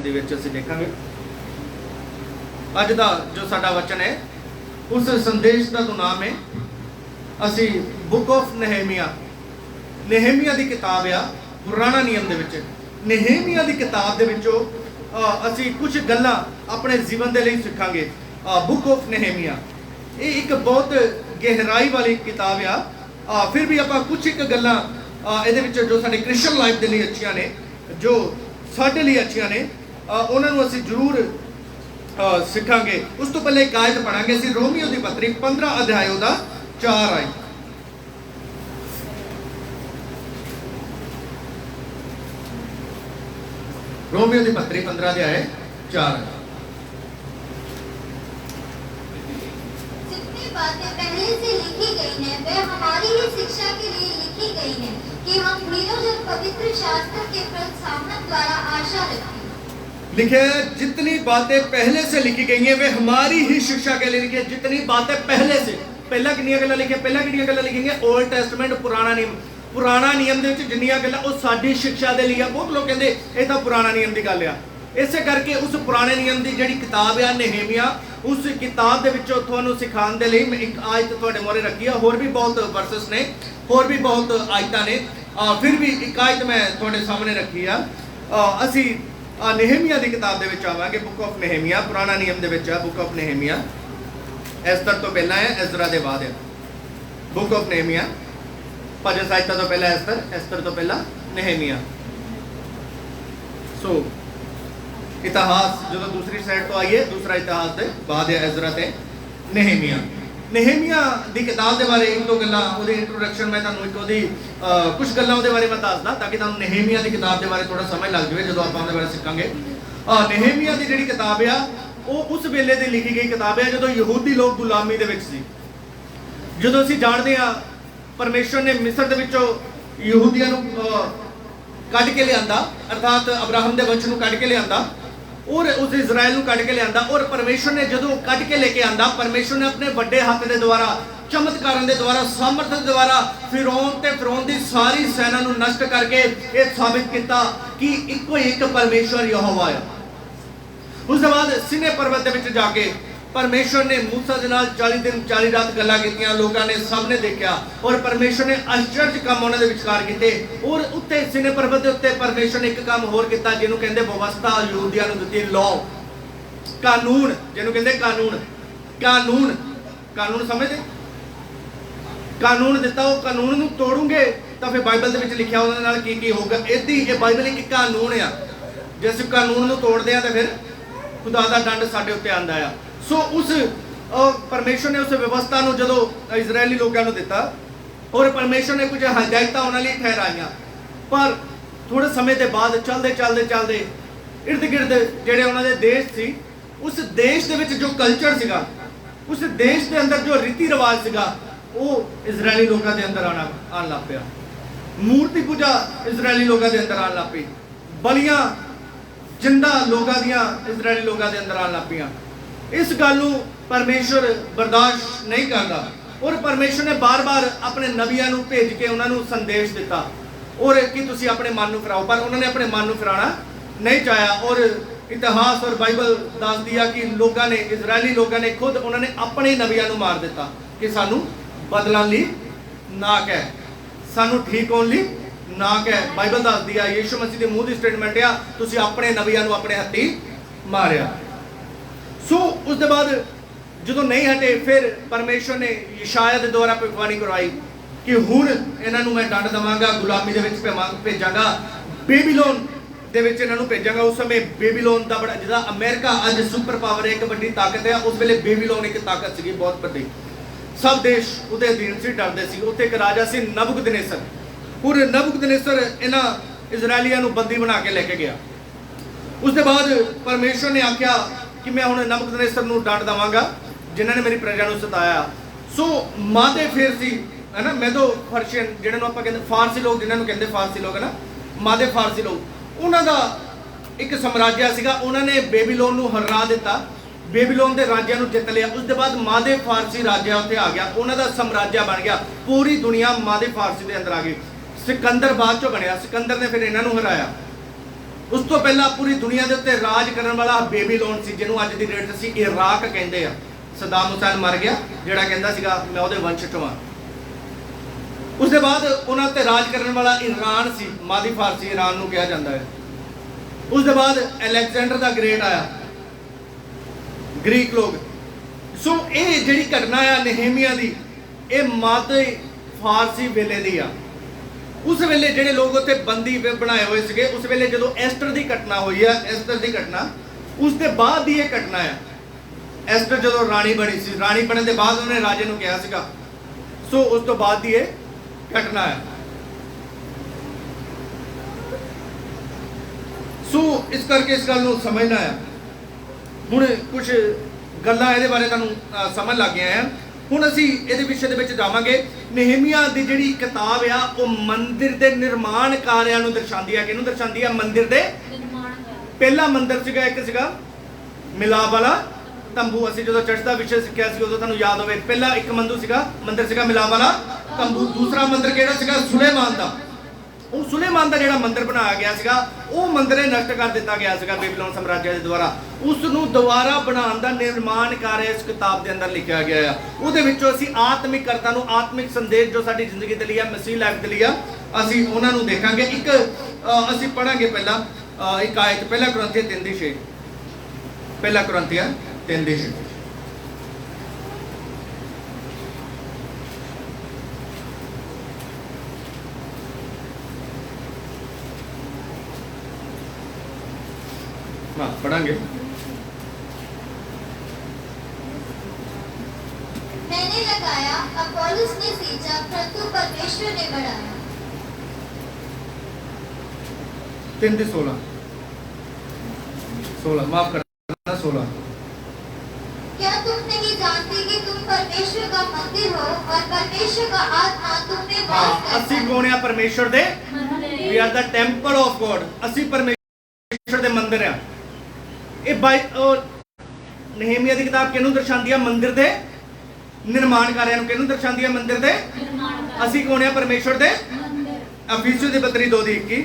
ਦੇ ਵਿੱਚ ਅਸੀਂ ਦੇਖਾਂਗੇ। ਅੱਜ ਦਾ ਜੋ ਸਾਡਾ ਵਚਨ ਹੈ ਉਸ ਸੰਦੇਸ਼ ਦਾ ਤੋਂ ਨਾਮ ਹੈ ਅਸੀਂ ਬੁੱਕ ਆਫ ਨehemiah ਦੀ ਕਿਤਾਬ ਆ ਪੁਰਾਣਾ ਨਿਯਮ ਦੇ ਵਿੱਚ। ਨehemiah ਦੀ ਕਿਤਾਬ ਦੇ ਵਿੱਚੋਂ ਅਸੀਂ ਕੁਝ ਗੱਲਾਂ ਆਪਣੇ ਜੀਵਨ ਦੇ ਲਈ ਸਿੱਖਾਂਗੇ। ਬੁੱਕ ਆਫ nehemiah ਇਹ ਇੱਕ ਬਹੁਤ ਗਹਿਰਾਈ ਵਾਲੀ ਕਿਤਾਬ ਆ। ਫਿਰ ਵੀ ਆਪਾਂ ਕੁਝ ਇੱਕ ਗੱਲਾਂ ਇਹਦੇ ਵਿੱਚ ਜੋ ਸਾਡੇ ਕ੍ਰਿਸਚਨ ਲਾਈਫ ਦੇ ਲਈ ਅੱਛੀਆਂ ਨੇ, ਜੋ ਸਾਡੇ ਲਈ ਅੱਛੀਆਂ ਨੇ, ਉਹਨਾਂ ਨੂੰ ਅਸੀਂ ਜ਼ਰੂਰ ਸਿੱਖਾਂਗੇ। ਉਸ ਤੋਂ ਪਹਿਲੇ ਇੱਕ ਆਇਤ ਪੜਾਂਗੇ ਅਸੀਂ ਰੋਮੀਓ ਦੀ ਪੱਤਰੀ 15 ਅਧਿਆਇ ਉਹਦਾ 4 ਆਇਤ। रोमियो की पत्री 15 अध्याय 4। जितनी बातें पहले से लिखी गई हैं वे हमारी ही शिक्षा के लिए लिखी गई हैं कि हम निरंतर पवित्र शास्त्र के प्रस्तावना द्वारा आशा रखें। लिखे जितनी बातें पहले से लिखी गई हैं वे हमारी ही शिक्षा के लिए लिखी है। जितनी बातें पहले से, पहला कितनी गल्लां लिखी, पहला कितनी गल्लां लिखी हैं ओल्ड टेस्टमेंट पुराना नियम ਦੇ ਵਿੱਚ ਜਿੰਨੀਆਂ ਗੱਲਾਂ ਉਹ ਸਾਡੀ ਸਿੱਖਿਆ ਦੇ ਲਈ ਆ। ਬਹੁਤ ਲੋਕ ਕਹਿੰਦੇ ਇਹ ਤਾਂ ਪੁਰਾਣਾ ਨਿਯਮ ਦੀ ਗੱਲ ਆ। ਇਸੇ ਕਰਕੇ ਉਸ ਪੁਰਾਣੇ ਨਿਯਮ ਦੀ ਜਿਹੜੀ ਕਿਤਾਬ ਆ nehemiah, ਉਸ ਕਿਤਾਬ ਦੇ ਵਿੱਚੋਂ ਤੁਹਾਨੂੰ ਸਿਖਾਉਣ ਦੇ ਲਈ ਮੈਂ ਇੱਕ ਆਇਤ ਤੁਹਾਡੇ ਮੂਹਰੇ ਰੱਖੀ ਆ। ਹੋਰ ਵੀ ਬਹੁਤ ਵਰਸਸ ਨੇ, ਹੋਰ ਵੀ ਬਹੁਤ ਆਇਤਾਂ ਨੇ, ਫਿਰ ਵੀ ਇੱਕ ਆਇਤ ਮੈਂ ਤੁਹਾਡੇ ਸਾਹਮਣੇ ਰੱਖੀ ਆ। ਅਸੀਂ nehemiah ਦੀ ਕਿਤਾਬ ਦੇ ਵਿੱਚ ਆਵਾਂਗੇ। ਬੁੱਕ ਆਫ nehemiah ਪੁਰਾਣਾ ਨਿਯਮ ਦੇ ਵਿੱਚ ਆ। ਬੁੱਕ ਆਫ nehemiah ਐਸਤਰ ਤੋਂ ਪਹਿਲਾਂ ਹੈ, ਐਜ਼ਰਾ ਦੇ ਬਾਅਦ ਹੈ। ਬੁੱਕ ਆਫ nehemiah ਭਜਨ ਸਾਹਿਤਾ ਤੋਂ ਪਹਿਲਾਂ ਐਸਤਰ ਤੋਂ ਪਹਿਲਾਂ nehemiah। ਸੋ ਇਤਿਹਾਸ ਜਦੋਂ ਦੂਸਰੀ ਸਾਈਡ ਤੋਂ ਆਈਏ, ਦੂਸਰਾ ਇਤਿਹਾਸ ਦੇ ਬਾਅਦ ਹੈ ਐਜ਼ਰਾ ਤੇ nehemiah ਦੀ ਕਿਤਾਬ ਦੇ ਬਾਰੇ ਇੱਕ ਦੋ ਗੱਲਾਂ, ਉਹਦੀ ਇੰਟਰੋਡਕਸ਼ਨ ਮੈਂ ਤੁਹਾਨੂੰ ਇੱਕ ਉਹਦੀ ਕੁਝ ਗੱਲਾਂ ਉਹਦੇ ਬਾਰੇ ਮੈਂ ਦੱਸਦਾ ਤਾਂ ਕਿ ਤੁਹਾਨੂੰ nehemiah ਦੀ ਕਿਤਾਬ ਦੇ ਬਾਰੇ ਥੋੜਾ ਸਮਝ ਲੱਗ ਜਾਵੇ ਜਦੋਂ ਆਪਾਂ ਉਹਦੇ ਬਾਰੇ ਸਿੱਖਾਂਗੇ। nehemiah ਦੀ ਜਿਹੜੀ ਕਿਤਾਬ ਆ ਉਹ ਉਸ ਵੇਲੇ ਦੀ ਲਿਖੀ ਗਈ ਕਿਤਾਬ ਹੈ ਜਦੋਂ ਯਹੂਦੀ ਲੋਕ ਗੁਲਾਮੀ ਦੇ ਵਿੱਚ ਸੀ। ਜਦੋਂ ਅਸੀਂ ਜਾਣਦੇ ਆ परमेश्वर ने मिस्र ਦੇ ਵਿੱਚੋਂ ਯਹੂਦੀਆਂ ਨੂੰ ਕੱਢ ਕੇ ਲਿਆਂਦਾ, ਅਰਥਾਤ ਅਬਰਾਹਮ ਦੇ ਵੰਸ਼ ਨੂੰ ਕੱਢ ਕੇ ਲਿਆਂਦਾ ਔਰ ਉਸ ਇਜ਼ਰਾਈਲ ਨੂੰ ਕੱਢ ਕੇ ਲਿਆਂਦਾ। ਔਰ ਪਰਮੇਸ਼ਰ ਨੇ ਜਦੋਂ ਕੱਢ ਕੇ ਲੈ ਕੇ ਆਂਦਾ, ਪਰਮੇਸ਼ਰ ਨੇ ਆਪਣੇ ਵੱਡੇ ਹੱਥ ਦੇ ਦੁਆਰਾ, ਚਮਤਕਾਰਾਂ ਦੇ ਦੁਆਰਾ, ਸਾਮਰਥ ਦੇ ਦੁਆਰਾ ਫਿਰੌਨ ਦੀ ਸਾਰੀ ਸੈਨਾ ਨੂੰ ਨਸ਼ਟ ਕਰਕੇ ਇਹ ਸਾਬਿਤ ਕੀਤਾ ਕਿ ਇੱਕੋ ਇੱਕ ਪਰਮੇਸ਼ਰ ਯਹੋਵਾ ਆ। ਉਸ ਤੋਂ ਬਾਅਦ ਸੀਨੇ ਪਰਬਤ ਦੇ ਵਿੱਚ ਜਾ ਕੇ परमेश्वर ने मूसा के नाल 40 दिन 40 रात गल्लां कीतियां, लोगों ने सब ने देखा और परमेश्वर ने आश्चर्य काम उन्हां दे विचकार कीते। और उत्ते सीने पर्वत दे उत्ते परमेश्वर ने एक काम होर कीता जिहनूं कहंदे व्यवस्था यहूदियां नूं दित्ती, लॉ, कानून, जिहनूं कहंदे कानून समझदे, कानून दिता। वो कानून नूं तोड़ूंगे तो फिर बाइबल दे विच लिखिया उहदे नाल की होगा। इदी ये बाइबल एक कानून आ, जे असीं कानून नूं तोड़दे आ तो फिर खुदा दा दंड साडे उत्ते आंदा आ। सो उस परमेश्वर ने उस व्यवस्था ਨੂੰ ਜਦੋਂ ਇਜ਼ਰਾਈਲੀ ਲੋਕਾਂ ਨੂੰ ਦਿੱਤਾ ਔਰ ਪਰਮੇਸ਼ਰ ਨੇ ਕੁਝ ਹਦਾਇਤਾਂ ਉਹਨਾਂ ਲਈ ਠਹਿਰਾਈਆਂ, ਪਰ ਥੋੜੇ ਸਮੇਂ ਦੇ ਬਾਅਦ ਚੱਲਦੇ ਇਰਦ ਗਿਰਦ ਜਿਹੜੇ ਉਹਨਾਂ ਦੇ ਦੇਸ਼ ਸੀ, ਉਸ ਦੇਸ਼ ਦੇ ਵਿੱਚ ਜੋ ਕਲਚਰ ਸੀਗਾ, ਉਸ ਦੇਸ਼ ਦੇ ਅੰਦਰ ਜੋ ਰੀਤੀ ਰਿਵਾਜ ਸੀਗਾ, ਉਹ ਇਜ਼ਰਾਈਲੀ ਲੋਕਾਂ ਦੇ ਅੰਦਰ ਆਉਣ ਲੱਗ ਪਿਆ। ਮੂਰਤੀ ਪੂਜਾ ਇਜ਼ਰਾਈਲੀ ਲੋਕਾਂ ਦੇ ਅੰਦਰ ਆਉਣ ਲੱਗ ਪਈ, ਬਲੀਆਂ ਜਿੰਦਾ ਲੋਕਾਂ ਦੀਆਂ ਇਜ਼ਰਾਈਲੀ ਲੋਕਾਂ ਦੇ ਅੰਦਰ ਆਉਣ ਲੱਗ ਪਈਆਂ। इस गल नूं परमेश्वर बर्दाश्त नहीं करता और परमेश्वर ने बार बार अपने नबियां नूं भेज के उन्होंने संदेश दिता और कि तुसीं अपने मन नूं फिराओ, पर उन्होंने अपने मन नूं फिराना नहीं चाहा। और इतिहास और बाइबल दस दिया कि लोगों ने, इजरायली लोगों ने खुद उन्होंने अपने नबियां नूं मार दिता कि सानू बदलण लई ना कह, सानू ठीक होण लई ना कह। बाइबल दस दिया, यीशु मसीह दे मूँह दी स्टेटमेंट आ, तुसीं अपने नबियां नूं अपने हत्थी मारिया। सो उसके बाद जो नहीं हटे, फिर परमेश्वर ने यशायाह के द्वारा भविष्यवाणी करवाई कि हुण इन्हां नूं मैं दंड देवांगा, गुलामी दे विच भेजांगा, बेबीलोन दे विच इन्हां नूं भेजांगा। उस समय बेबीलोन दा बड़ा, जिहदा अमेरिका अज सुपर पावर है, एक वड्डी ताकत है, उस वेले बेबीलोन एक ताकत सीगी बहुत वड्डी, सब देश उहदे अधीन सी, डरदे सी। उत्थे एक राजा सी नबूकदनेस्सर, और नबूकदनेस्सर इन्हां इजरायलियां नूं बंदी बना के लेके गया। उसके बाद परमेश्वर ने आख्या कि मैं हुण नबूकदनेस्सर नूं दंड देवांगा जिन्हां ने मेरी प्रजा नूं सताया। सो मादे फिर सी है ना, मैं तो फर्शियन जिन्हां नूं आपां कहंदे फारसी लोग, जिन्हां नूं कहंदे फारसी लोग है ना, मादे फारसी लोग, उन्हां दा एक साम्राज्य सीगा। उन्हां ने बेबीलोन नूं हरा दिता, बेबीलोन दे राज्यां नूं जित लिया। उसके बाद मादे फारसी राज्य उत्थे आ गया, उन्हां दा साम्राज्य बन गया, पूरी दुनिया मादे फारसी दे अंदर आ गई। सिकंदर बाद चों बनिया, सिकंदर ने फिर इन्हां नूं हराया। ਉਸ ਤੋਂ ਪਹਿਲਾਂ ਪੂਰੀ ਦੁਨੀਆ ਦੇ ਉੱਤੇ ਰਾਜ ਕਰਨ ਵਾਲਾ ਬੇਬੀਲੋਨ ਸੀ, ਜਿਹਨੂੰ ਅੱਜ ਦੀ ਡੇਟ ਅਸੀਂ ਇਰਾਕ ਕਹਿੰਦੇ ਆ। ਸਦਾਮ ਹੁਸੈਨ ਮਰ ਗਿਆ, ਜਿਹੜਾ ਕਹਿੰਦਾ ਸੀਗਾ ਮੈਂ ਉਹਦੇ ਵੰਸ਼ ਚੋਂ ਆ। ਉਸ ਦੇ ਬਾਅਦ ਉਹਨਾਂ ਉੱਤੇ ਰਾਜ ਕਰਨ ਵਾਲਾ ਈਰਾਨ ਸੀ, ਮਾਦੀ ਫਾਰਸੀ ਈਰਾਨ ਨੂੰ ਕਿਹਾ ਜਾਂਦਾ ਹੈ। ਉਸ ਦੇ ਬਾਅਦ ਅਲੈਗਜ਼ੈਂਡਰ ਦਾ ਗ੍ਰੇਟ ਆਇਆ, ਗ੍ਰੀਕ ਲੋਕ। ਸੋ ਇਹ ਜਿਹੜੀ ਘਟਨਾ ਆ ਨehemia ਦੀ, ਇਹ ਮਾਦੀ ਫਾਰਸੀ ਵੇਲੇ ਦੀ ਆ। ਉਸ ਵੇਲੇ ਜਿਹੜੇ ਲੋਕ ਉੱਥੇ ਬੰਦੀ ਬਣਾਏ ਹੋਏ ਸੀਗੇ, ਉਸ ਵੇਲੇ ਜਦੋਂ ਐਸਟਰ ਦੀ ਘਟਨਾ ਹੋਈ ਆ, ਐਸਟਰ ਦੀ ਘਟਨਾ ਉਸ ਦੇ ਬਾਅਦ ਦੀ ਇਹ ਘਟਨਾ ਆ। ਐਸਟਰ ਜਦੋਂ ਰਾਣੀ ਬਣੀ ਸੀ, ਰਾਣੀ ਬਣਨ ਦੇ ਬਾਅਦ ਉਹਨੇ ਰਾਜੇ ਨੂੰ ਕਿਹਾ ਸੀਗਾ। ਸੋ ਉਸ ਤੋਂ ਬਾਅਦ ਦੀ ਇਹ ਘਟਨਾ ਆ। ਸੋ ਇਸ ਕਰਕੇ ਇਸ ਗੱਲ ਨੂੰ ਸਮਝਣਾ ਆ। ਹੁਣ ਕੁਝ ਗੱਲਾਂ ਇਹਦੇ ਬਾਰੇ ਤੁਹਾਨੂੰ ਸਮਝ ਲੱਗ ਗਏ ਆ। ਹੁਣ ਅਸੀਂ ਇਹਦੇ ਵਿਸ਼ੇ ਦੇ ਵਿੱਚ ਜਾਵਾਂਗੇ। ਨehemia ਦੀ ਜਿਹੜੀ ਕਿਤਾਬ ਆ, ਉਹ ਮੰਦਿਰ ਦੇ ਨਿਰਮਾਣ ਕਾਰਿਆਂ ਨੂੰ ਦਰਸਾਉਂਦੀ ਆ। ਕਿਹਨੂੰ ਦਰਸਾਉਂਦੀ ਆ? ਮੰਦਿਰ ਦੇ ਨਿਰਮਾਣ। ਪਹਿਲਾ ਮੰਦਿਰ ਸੀਗਾ, ਇੱਕ ਸੀਗਾ ਮਿਲਾਪ ਵਾਲਾ ਤੰਬੂ। ਅਸੀਂ ਜਦੋਂ ਚਰਚ ਦਾ ਵਿਸ਼ੇ ਸਿੱਖਿਆ ਸੀ ਉਦੋਂ ਤੁਹਾਨੂੰ ਯਾਦ ਹੋਵੇ, ਪਹਿਲਾ ਇੱਕ ਮੰਦਿਰ ਸੀਗਾ ਮਿਲਾਪ ਵਾਲਾ ਤੰਬੂ। ਦੂਸਰਾ ਮੰਦਿਰ ਕਿਹੜਾ ਸੀਗਾ? ਸੁਲੇਮਾਨ ਦਾ। ਉਹ ਸੁਲੇਮਾਨ ਦਾ ਜਿਹੜਾ ਮੰਦਿਰ ਬਣਾਇਆ ਗਿਆ ਸੀਗਾ, ਉਹ ਮੰਦਿਰ ਨਸ਼ਟ ਕਰ ਦਿੱਤਾ ਗਿਆ ਸੀਗਾ ਬੇਬੀਲੋਨ ਸਾਮਰਾਜਿਆ ਦੇ ਦੁਆਰਾ। ਉਸ ਨੂੰ ਦੁਬਾਰਾ ਬਣਾਉਣ ਦਾ ਨਿਰਮਾਣ ਕਾਰਜ ਇਸ ਕਿਤਾਬ ਦੇ ਅੰਦਰ ਲਿਖਿਆ ਗਿਆ ਆ। ਉਹਦੇ ਵਿੱਚੋਂ ਅਸੀਂ ਆਤਮਿਕ ਕਰਤਾ ਨੂੰ, ਆਤਮਿਕ ਸੰਦੇਸ਼ ਜੋ ਸਾਡੀ ਜ਼ਿੰਦਗੀ ਦੇ ਲਈ ਆ, ਮਸੀਹ ਲਾਈਫ ਦੇ ਲਈ ਆ, ਅਸੀਂ ਉਹਨਾਂ ਨੂੰ ਦੇਖਾਂਗੇ। ਇੱਕ ਅਸੀਂ ਪੜਾਂਗੇ ਪਹਿਲਾਂ ਇੱਕ ਆਇਤ, ਪਹਿਲਾ ਕੁਰਿੰਥੀਆਂ 3:6। ਪਹਿਲਾ ਕੁਰਿੰਥੀਆਂ 3:6। हाँ पढ़ांगे। मैंने लगाया, अपोलोस ने सींचा, परंतु परमेश्वर ने बढ़ाया। 3:16 माफ करना 16। क्या तुम नहीं जानते कि तुम परमेश्वर का मंदिर हो और परमेश्वर का आत्मा तुम में वास करता ਅਸੀਂ है? ਕੌਣ ਆ? ਪਰਮੇਸ਼ਰ ਦੇ। We are the temple of God. ਅਸੀਂ ਪਰਮੇਸ਼ਰ ਦੇ ਮੰਦਿਰ ਆ। ਇਹ ਨehemia ਦੀ ਕਿਤਾਬ ਕਿਹਨੂੰ ਦਰਸਾਉਂਦੀ ਆ? ਮੰਦਿਰ ਦੇ ਨਿਰਮਾਣ ਕਾਰਿਆਂ ਨੂੰ। ਕਿਹਨੂੰ ਦਰਸਾਉਂਦੀ ਆ? ਮੰਦਿਰ ਦੇ ਨਿਰਮਾਣ। ਅਸੀਂ ਕੌਣ ਆ? ਪਰਮੇਸ਼ਰ ਦੇ ਮੰਦਿਰ। ਅਫੀਸੀਓ ਦੀ ਪੱਤਰੀ 2:21।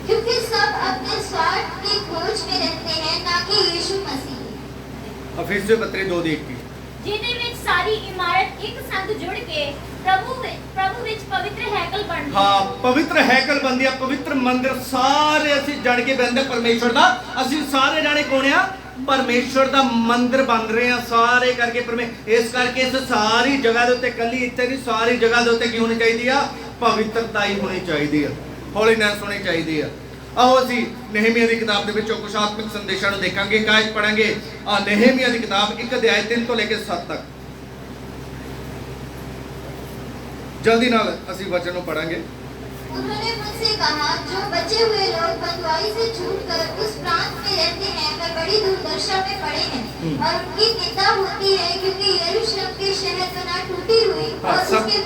क्योंकि सब अपने स्वार्थ की खोज में रहते हैं, ना कि यीशु मसीह। ਅਫੀਸੀਓ ਪੱਤਰੀ 2:21। ਜਿਹਦੇ ਵਿੱਚ ਸਾਰੀ ਇਮਾਰਤ ਇੱਕ ਸੰਗ ਜੁੜ ਕੇ ਪ੍ਰਭੂ ਵਿੱਚ ਪਵਿੱਤਰ ਹੈਕਲ ਬਣਦੀ ਹੈ। ਹਾਂ, ਪਵਿੱਤਰ ਹੈਕਲ ਬਣਦੀ ਆ, ਪਵਿੱਤਰ ਮੰਦਿਰ। ਸਾਰੇ ਅਸੀਂ ਜੜ ਕੇ ਬੰਦੇ ਪਰਮੇਸ਼ਰ ਦਾ। ਅਸੀਂ ਸਾਰੇ ਜਾਣੇ ਕੌਣ ਆ? ਪਰਮੇਸ਼ਰ ਦਾ ਮੰਦਿਰ ਬਣ ਰਹੇ ਆ ਸਾਰੇ ਕਰਕੇ। ਇਸ ਕਰਕੇ ਇਸ ਸਾਰੀ ਜਗ੍ਹਾ ਦੇ ਉੱਤੇ, ਕੱਲੀ ਇੱਥੇ ਨਹੀਂ, ਸਾਰੀ ਜਗ੍ਹਾ ਦੇ ਉੱਤੇ ਕੀ ਹੋਣੀ ਚਾਹੀਦੀ ਆ? ਪਵਿੱਤਰਤਾ ਹੀ ਹੋਣੀ ਚਾਹੀਦੀ ਆ, ਹੋਲੀਨੈਸ ਹੋਣੀ ਚਾਹੀਦੀ ਆ। ਆਓ ਅਸੀਂ ਨehemia ਦੀ ਕਿਤਾਬ ਦੇ ਵਿੱਚੋਂ ਕੁਝ ਆਤਮਿਕ ਸੰਦੇਸ਼ਾਂ ਨੂੰ ਦੇਖਾਂਗੇ। ਕਾਇਦ ਪੜਾਂਗੇ ਨehemia ਦੀ ਕਿਤਾਬ 1 ਅਧਿਆਇ 3 ਤੋਂ ਲੈ ਕੇ 7 ਤੱਕ। जल्दी नाल ਅਸੀਂ वचन ਨੂੰ ਪੜਾਂਗੇ। उन्होंने मुझसे कहा, जो बचे हुए लोग बंधुआई से छूटकर उस प्रांत में रहते हैं, वे बड़ी दुर्दशा में पड़े हैं और उनकी निंदा होती है, क्योंकि यरूशलेम के शहर बना टूटी हुई और उसके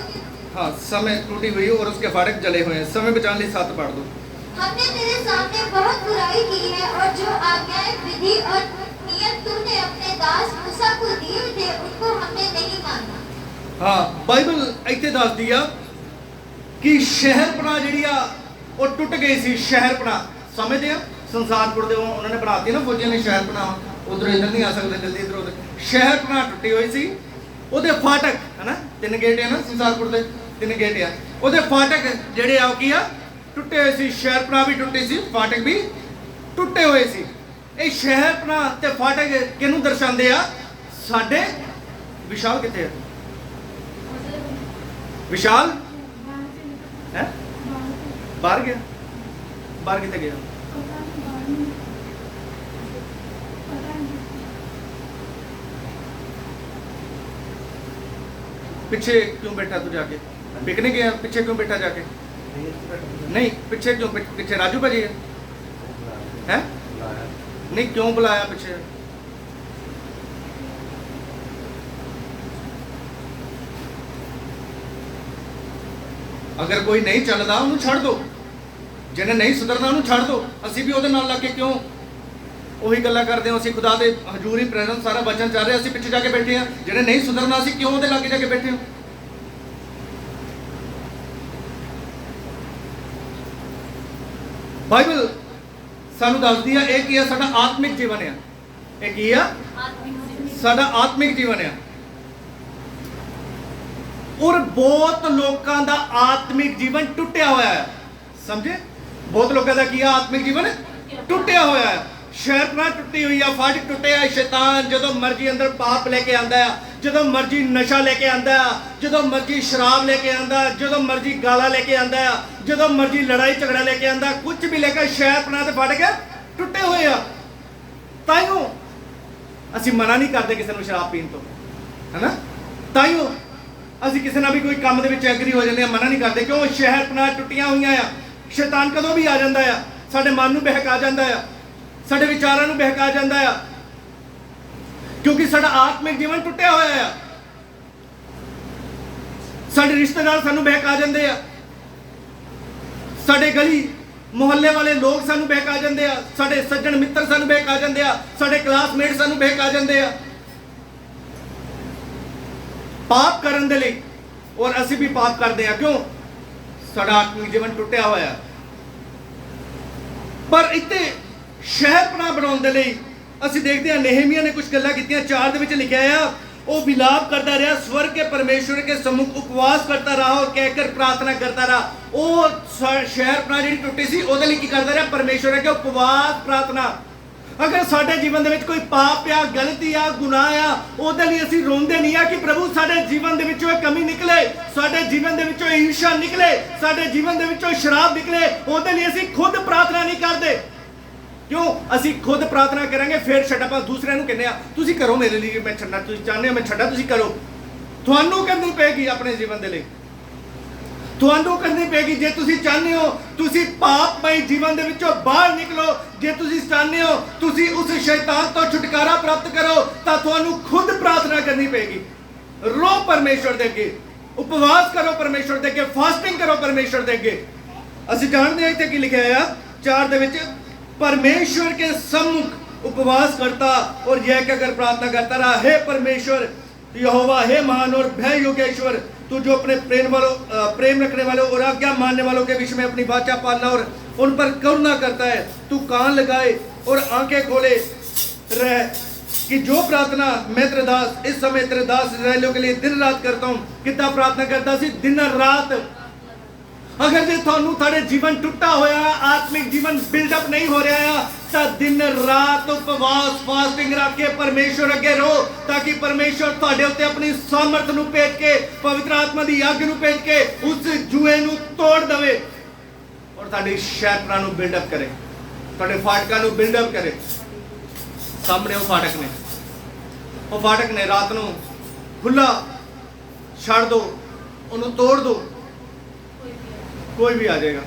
समय टूटी हुई और उसके फाटक जले हुए हैं। समय बचाने लिए 7 पढ़ दो। हमने तेरे सामने बहुत बुराई की है और जो आज्ञाएं, विधि और नियम तूने अपने दास मूसा को दिए थे, उनको हमने नहीं माना। हाँ, बाइबल ਇੱਥੇ ਦੱਸਦੀ ਆ ਕਿ ਸ਼ਹਿਰਪਨਾ ਜਿਹੜੀ ਆ ਉਹ ਟੁੱਟ ਗਈ ਸੀ। ਸ਼ਹਿਰਪਨਾ ਸਮਝਦੇ ਆ? ਸੰਸਾਰਪੁਰ ਦੇ ਉਹਨਾਂ ਨੇ ਬਣਾਤੀ ਨਾ ਫੌਜੀਆਂ ਨੇ ਸ਼ਹਿਰਪਨਾ, ਉਧਰ ਇੱਧਰ ਨਹੀਂ ਆ ਸਕਦੇ ਜਲਦੀ, ਇੱਧਰ ਉਧਰ। ਸ਼ਹਿਰਪਨਾ ਟੁੱਟੀ ਹੋਈ ਸੀ। ਉਹਦੇ ਫਾਟਕ ਹਨਾ, 3 ਗੇਟ ਆ ਨਾ ਸੰਸਾਰਪੁਰ ਦੇ, 3 ਗੇਟ ਆ। ਉਹਦੇ ਫਾਟਕ ਜਿਹੜੇ ਆ ਉਹ ਕੀ ਆ? ਟੁੱਟੇ ਹੋਏ ਸੀ। ਸ਼ਹਿਰਪਨਾ ਵੀ ਟੁੱਟੀ ਸੀ, ਫਾਟਕ ਵੀ ਟੁੱਟੇ ਹੋਏ ਸੀ। ਇਹ ਸ਼ਹਿਰਪਨਾ ਤੇ ਫਾਟਕ ਕਿਹਨੂੰ ਦਰਸਾਉਂਦੇ ਆ? ਸਾਡੇ ਵਿਸ਼ਾਲ ਕਿੱਥੇ ਆ? विशाल है बाहर गया? बाहर कितने गया? पीछे क्यों बैठा तू जाके? पिकनिक गया, पीछे क्यों बैठा जाके? नहीं, पीछे क्यों? पीछे राजू भाजी है? नहीं, क्यों बुलाया पीछे? अगर कोई नहीं चलता उन्हें छड़ दो, जिन्हें नहीं सुधरना उन्हें छड़ दो। असी भी ਉਹਦੇ ਨਾਲ ਲੱਗ ਕੇ ਕਿਉਂ ਉਹੀ ਗੱਲਾਂ ਕਰਦੇ ਹਾਂ ਅਸੀਂ ਖੁਦਾ ਦੇ ਹਜ਼ੂਰੀ ਪ੍ਰੈਜ਼ੈਂਸ ਸਾਰਾ ਵਚਨ ਚੱਲ ਰਿਹਾ, ਅਸੀਂ ਪਿੱਛੇ ਜਾ ਕੇ ਬੈਠੇ ਹਾਂ। ਜਿਹੜੇ ਨਹੀਂ ਸੁਧਰਨਾ ਅਸੀਂ ਕਿਉਂ ਉਹਦੇ ਲਾਗੇ ਜਾ ਕੇ ਬੈਠੇ ਹਾਂ? ਬਾਈਬਲ ਸਾਨੂੰ ਦੱਸਦੀ ਆ ਇਹ ਕੀ ਆ, ਸਾਡਾ ਆਤਮਿਕ ਜੀਵਨ ਆ। ਇਹ ਕੀ ਆ? ਸਾਡਾ ਆਤਮਿਕ ਜੀਵਨ ਆ। ਔਰ ਬਹੁਤ ਲੋਕਾਂ ਦਾ ਆਤਮਿਕ ਜੀਵਨ ਟੁੱਟਿਆ ਹੋਇਆ ਹੈ। ਸਮਝੇ? ਬਹੁਤ ਲੋਕਾਂ ਦਾ ਕੀ ਆ? ਆਤਮਿਕ ਜੀਵਨ ਟੁੱਟਿਆ ਹੋਇਆ ਹੈ। ਸ਼ਹਿਰਪਨਾ ਟੁੱਟੀ ਹੋਈ ਆ, ਫਾਟਕ ਟੁੱਟਿਆ। ਸ਼ੈਤਾਨ ਜਦੋਂ ਮਰਜ਼ੀ ਅੰਦਰ ਪਾਪ ਲੈ ਕੇ ਆਂਦਾ ਆ, ਜਦੋਂ ਮਰਜ਼ੀ ਨਸ਼ਾ ਲੈ ਕੇ ਆਂਦਾ ਆ, ਜਦੋਂ ਮਰਜ਼ੀ ਸ਼ਰਾਬ ਲੈ ਕੇ ਆਂਦਾ, ਜਦੋਂ ਮਰਜ਼ੀ ਗਾਲਾਂ ਲੈ ਕੇ ਆਂਦਾ ਆ, ਜਦੋਂ ਮਰਜ਼ੀ ਲੜਾਈ ਝਗੜਾ ਲੈ ਕੇ ਆਂਦਾ, ਕੁਝ ਵੀ ਲੈ ਕੇ ਸ਼ਹਿਰਪਨਾ ਤੇ ਫਾਟਕ ਟੁੱਟੇ ਹੋਏ ਆ। ਤਾਈਓ ਅਸੀਂ ਮਨਾ ਨਹੀਂ ਕਰਦੇ ਕਿਸੇ ਨੂੰ ਸ਼ਰਾਬ ਪੀਣ ਤੋਂ, ਹੈਨਾ? ਤਾਈਓ ਅਸੀਂ ਕਿਸੇ ਨਾਲ ਵੀ ਕੋਈ ਕੰਮ ਦੇ ਵਿੱਚ ਐਗਰੀ ਹੋ ਜਾਂਦੇ ਆ, ਮਨਾ ਨਹੀਂ ਕਰਦੇ। ਕਿਉਂ? ਸ਼ਹਿਰਪਨਾ ਟੁੱਟੀਆਂ ਹੋਈਆਂ ਆ। ਸ਼ੈਤਾਨ ਕਦੋਂ ਵੀ ਆ ਜਾਂਦਾ ਆ, ਸਾਡੇ ਮਨ ਨੂੰ ਬਹਿਕਾ ਜਾਂਦਾ ਆ, ਸਾਡੇ ਵਿਚਾਰਾਂ ਨੂੰ ਬਹਿਕਾ ਜਾਂਦਾ ਆ, ਕਿਉਂਕਿ ਸਾਡਾ ਆਤਮਿਕ ਜੀਵਨ ਟੁੱਟਿਆ ਹੋਇਆ ਆ। ਸਾਡੇ ਰਿਸ਼ਤੇਦਾਰ ਸਾਨੂੰ ਬਹਿਕਾ ਜਾਂਦੇ ਆ, ਸਾਡੇ ਗਲੀ ਮੁਹੱਲੇ ਵਾਲੇ ਲੋਕ ਸਾਨੂੰ ਬਹਿਕਾ ਜਾਂਦੇ ਆ, ਸਾਡੇ ਸੱਜਣ ਮਿੱਤਰ ਸਾਨੂੰ ਬਹਿਕਾ ਜਾਂਦੇ ਆ, ਸਾਡੇ ਕਲਾਸਮੇਟ ਸਾਨੂੰ ਬਹਿਕਾ ਜਾਂਦੇ ਆ ਪਾਪ ਕਰਨ ਦੇ ਲਈ। ਔਰ ਅਸੀਂ ਵੀ ਪਾਪ ਕਰਦੇ ਆ। ਕਿਉਂ? ਸਾਡਾ ਆਤਮਿਕ ਜੀਵਨ ਟੁੱਟਿਆ ਹੋਇਆ। ਪਰ ਇੱਥੇ ਸ਼ਹਿਰਪਨਾ ਬਣਾਉਣ ਦੇ ਲਈ ਅਸੀਂ ਦੇਖਦੇ ਹਾਂ ਨehemiah ਨੇ ਕੁਝ ਗੱਲਾਂ ਕੀਤੀਆਂ। 4 ਦੇ ਵਿੱਚ ਲਿਖਿਆ ਆ, ਉਹ विलाप करता रहा, स्वर्ग के परमेश्वर के सम्मुख उपवास करता रहा और कहकर प्रार्थना करता रहा। वो शहरपना जी टुटी सी ਉਹਦੇ ਲਈ ਕੀ ਕਰਦਾ ਰਿਹਾ? परमेश्वर के उपवास प्रार्थना। अगर साडे जीवन ਦੇ ਵਿੱਚ ਕੋਈ ਪਾਪ ਆ, ਗਲਤੀ ਆ, ਗੁਨਾਹ ਆ, ਉਹਦੇ ਲਈ ਅਸੀਂ ਰੋਂਦੇ ਨਹੀਂ ਆ ਕਿ ਪ੍ਰਭੂ ਸਾਡੇ ਜੀਵਨ ਦੇ ਵਿੱਚੋਂ ਇਹ ਕਮੀ ਨਿਕਲੇ, ਸਾਡੇ ਜੀਵਨ ਦੇ ਵਿੱਚੋਂ ਈਰਸ਼ਾ ਨਿਕਲੇ, ਸਾਡੇ ਜੀਵਨ ਦੇ ਵਿੱਚੋਂ ਸ਼ਰਾਬ ਨਿਕਲੇ। ਉਹਦੇ ਲਈ ਅਸੀਂ ਖੁਦ ਪ੍ਰਾਰਥਨਾ ਨਹੀਂ ਕਰਦੇ। क्यों? ਅਸੀਂ खुद प्रार्थना करेंगे फिर ਛੱਡ ਆਪਾਂ ਦੂਸਰਿਆਂ ਨੂੰ ਕਹਿੰਦੇ ਆ ਤੁਸੀਂ ਕਰੋ ਮੇਰੇ ਲਈ, ਮੈਂ ਛੱਡਣਾ, ਤੁਸੀਂ ਚਾਹੁੰਦੇ ਹੋ ਮੈਂ ਛੱਡਾਂ, ਤੁਸੀਂ ਕਰੋ। ਤੁਹਾਨੂੰ ਕਰਨੀ ਪਏਗੀ ਆਪਣੇ ਜੀਵਨ ਦੇ ਲਈ, ਤੁਹਾਨੂੰ ਕਰਨੀ ਪਏਗੀ। ਜੇ ਤੁਸੀਂ ਚਾਹੁੰਦੇ ਹੋ ਤੁਸੀਂ ਪਾਪਮਈ ਜੀਵਨ ਦੇ ਵਿੱਚੋਂ ਬਾਹਰ ਨਿਕਲੋ, ਜੇ ਤੁਸੀਂ ਚਾਹੁੰਦੇ ਹੋ ਤੁਸੀਂ ਉਸ ਸ਼ੈਤਾਨ ਤੋਂ ਛੁਟਕਾਰਾ ਪ੍ਰਾਪਤ ਕਰੋ, ਤਾਂ ਤੁਹਾਨੂੰ ਖੁਦ ਪ੍ਰਾर्थना ਕਰਨੀ ਪਏਗੀ। रो परमेश्वर ਦੇ ਅੱਗੇ, ਉਪਵਾਸ ਕਰੋ परमेश्वर ਦੇ ਅੱਗੇ, ਫਾਸਟਿੰਗ ਕਰੋ परमेश्वर ਦੇ ਅੱਗੇ। ਅਸੀਂ ਜਾਣਦੇ ਹਾਂ ਇੱਥੇ ਕੀ लिखा ਆ 4 ਦੇ ਵਿੱਚ, परमेश्वर के सम्मुख उपवास करता और यह कहकर प्रार्थना करता रहा, हे परमेश्वर यहोवा, हे महान और भय योगेश्वर, तू जो अपने प्रेम रखने वालों और आज्ञा मानने वालों के विषय में अपनी वाचा पालना और उन पर करुणा करता है, तू कान लगाए और आंखें खोले रह कि जो प्रार्थना मैं तेरे दास इस समय तेरे दास इस्राएलियों के लिए दिन रात करता हूँ। कितना प्रार्थना करता सी? दिन रात। अगर जे थानू थारे जीवन टुटा होया, आत्मिक जीवन बिल्डअप नहीं हो रहा है, तो दिन रात उपवास फास्टिंग रख के परमेश्वर अगे रहो, ताकि परमेश्वर थाडे उत्ते अपनी सामर्थ नू भेज के, पवित्र आत्मा दी अग नू भेज के उस जुए नू तोड़ दवे और थाडी शहरपना नू बिल्डअप करे, थाडे फाटकां नू बिल्डअप करे। सामने वो फाटक ने रात नू खुला छड़ दो, उन्होंने तोड़ दो, कोई भी आ जाएगा,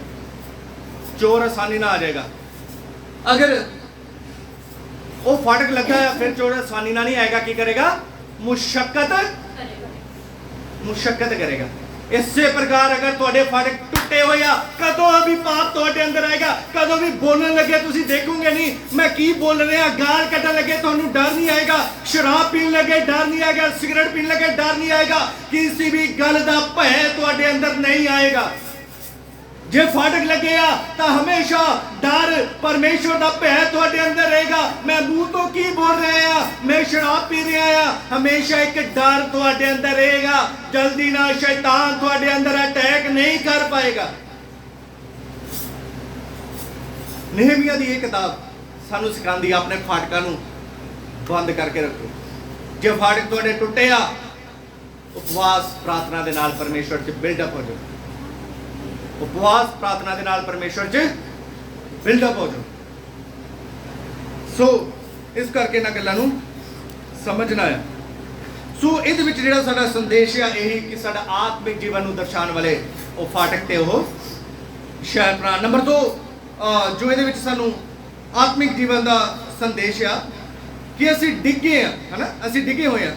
चोर आसानी ना आ जाएगा। अगर वो फाटक लगा है फिर चोर आसानी ना नहीं आएगा, की करेगा? मुशक्कत करेगा। इसी प्रकार अगर तुहाडे फाटक टुटे हुए आ, कदों भी पाप तुहाडे अंदर आएगा, कदों भी बोलने लगे तुसी देखोगे नहीं मैं की बोल रहा, गाल कटन लगे तुहानू डर नहीं आएगा, शराब पीन लगे डर नहीं आएगा, सिगरेट पीन लगे डर नहीं आएगा, किसी भी गल दा भय तुहाडे अंदर नहीं आएगा। जे फाटक लगे आ तो हमेशा डर परमेश्वर का भय तुहाडे अंदर रहेगा। मैं मुंह तो की बोल रहा, मैं शराब पी रहा, हमेशा एक डर तुहाडे अंदर रहेगा। जल्दी ना शैतान तुहाडे अंदर अटैक नहीं कर पाएगा। नehemiah दी ये किताब सानू सिखांदी अपने फाटकां नू बंद करके रखो। जे फाटक तुहाडे टुटे आ, उपवास प्रार्थना दे नाल परमेश्वर च बिल्डअप हो जाओ, उपवास प्रार्थना दे नाल परमेश्वर च बिल्डअप हो जाओ। सो इस करके ना गल्लां नू समझना है। सो इहदे विच जिहड़ा साडा संदेश है यही कि साडा आत्मिक जीवन नू दर्शाण वाले वो फाटक ते वो शहरपना। नंबर 2 जो इहदे विच सानू आत्मिक जीवन दा संदेश आ कि असीं डिगे आ, है ना, असीं डिगे होए आ,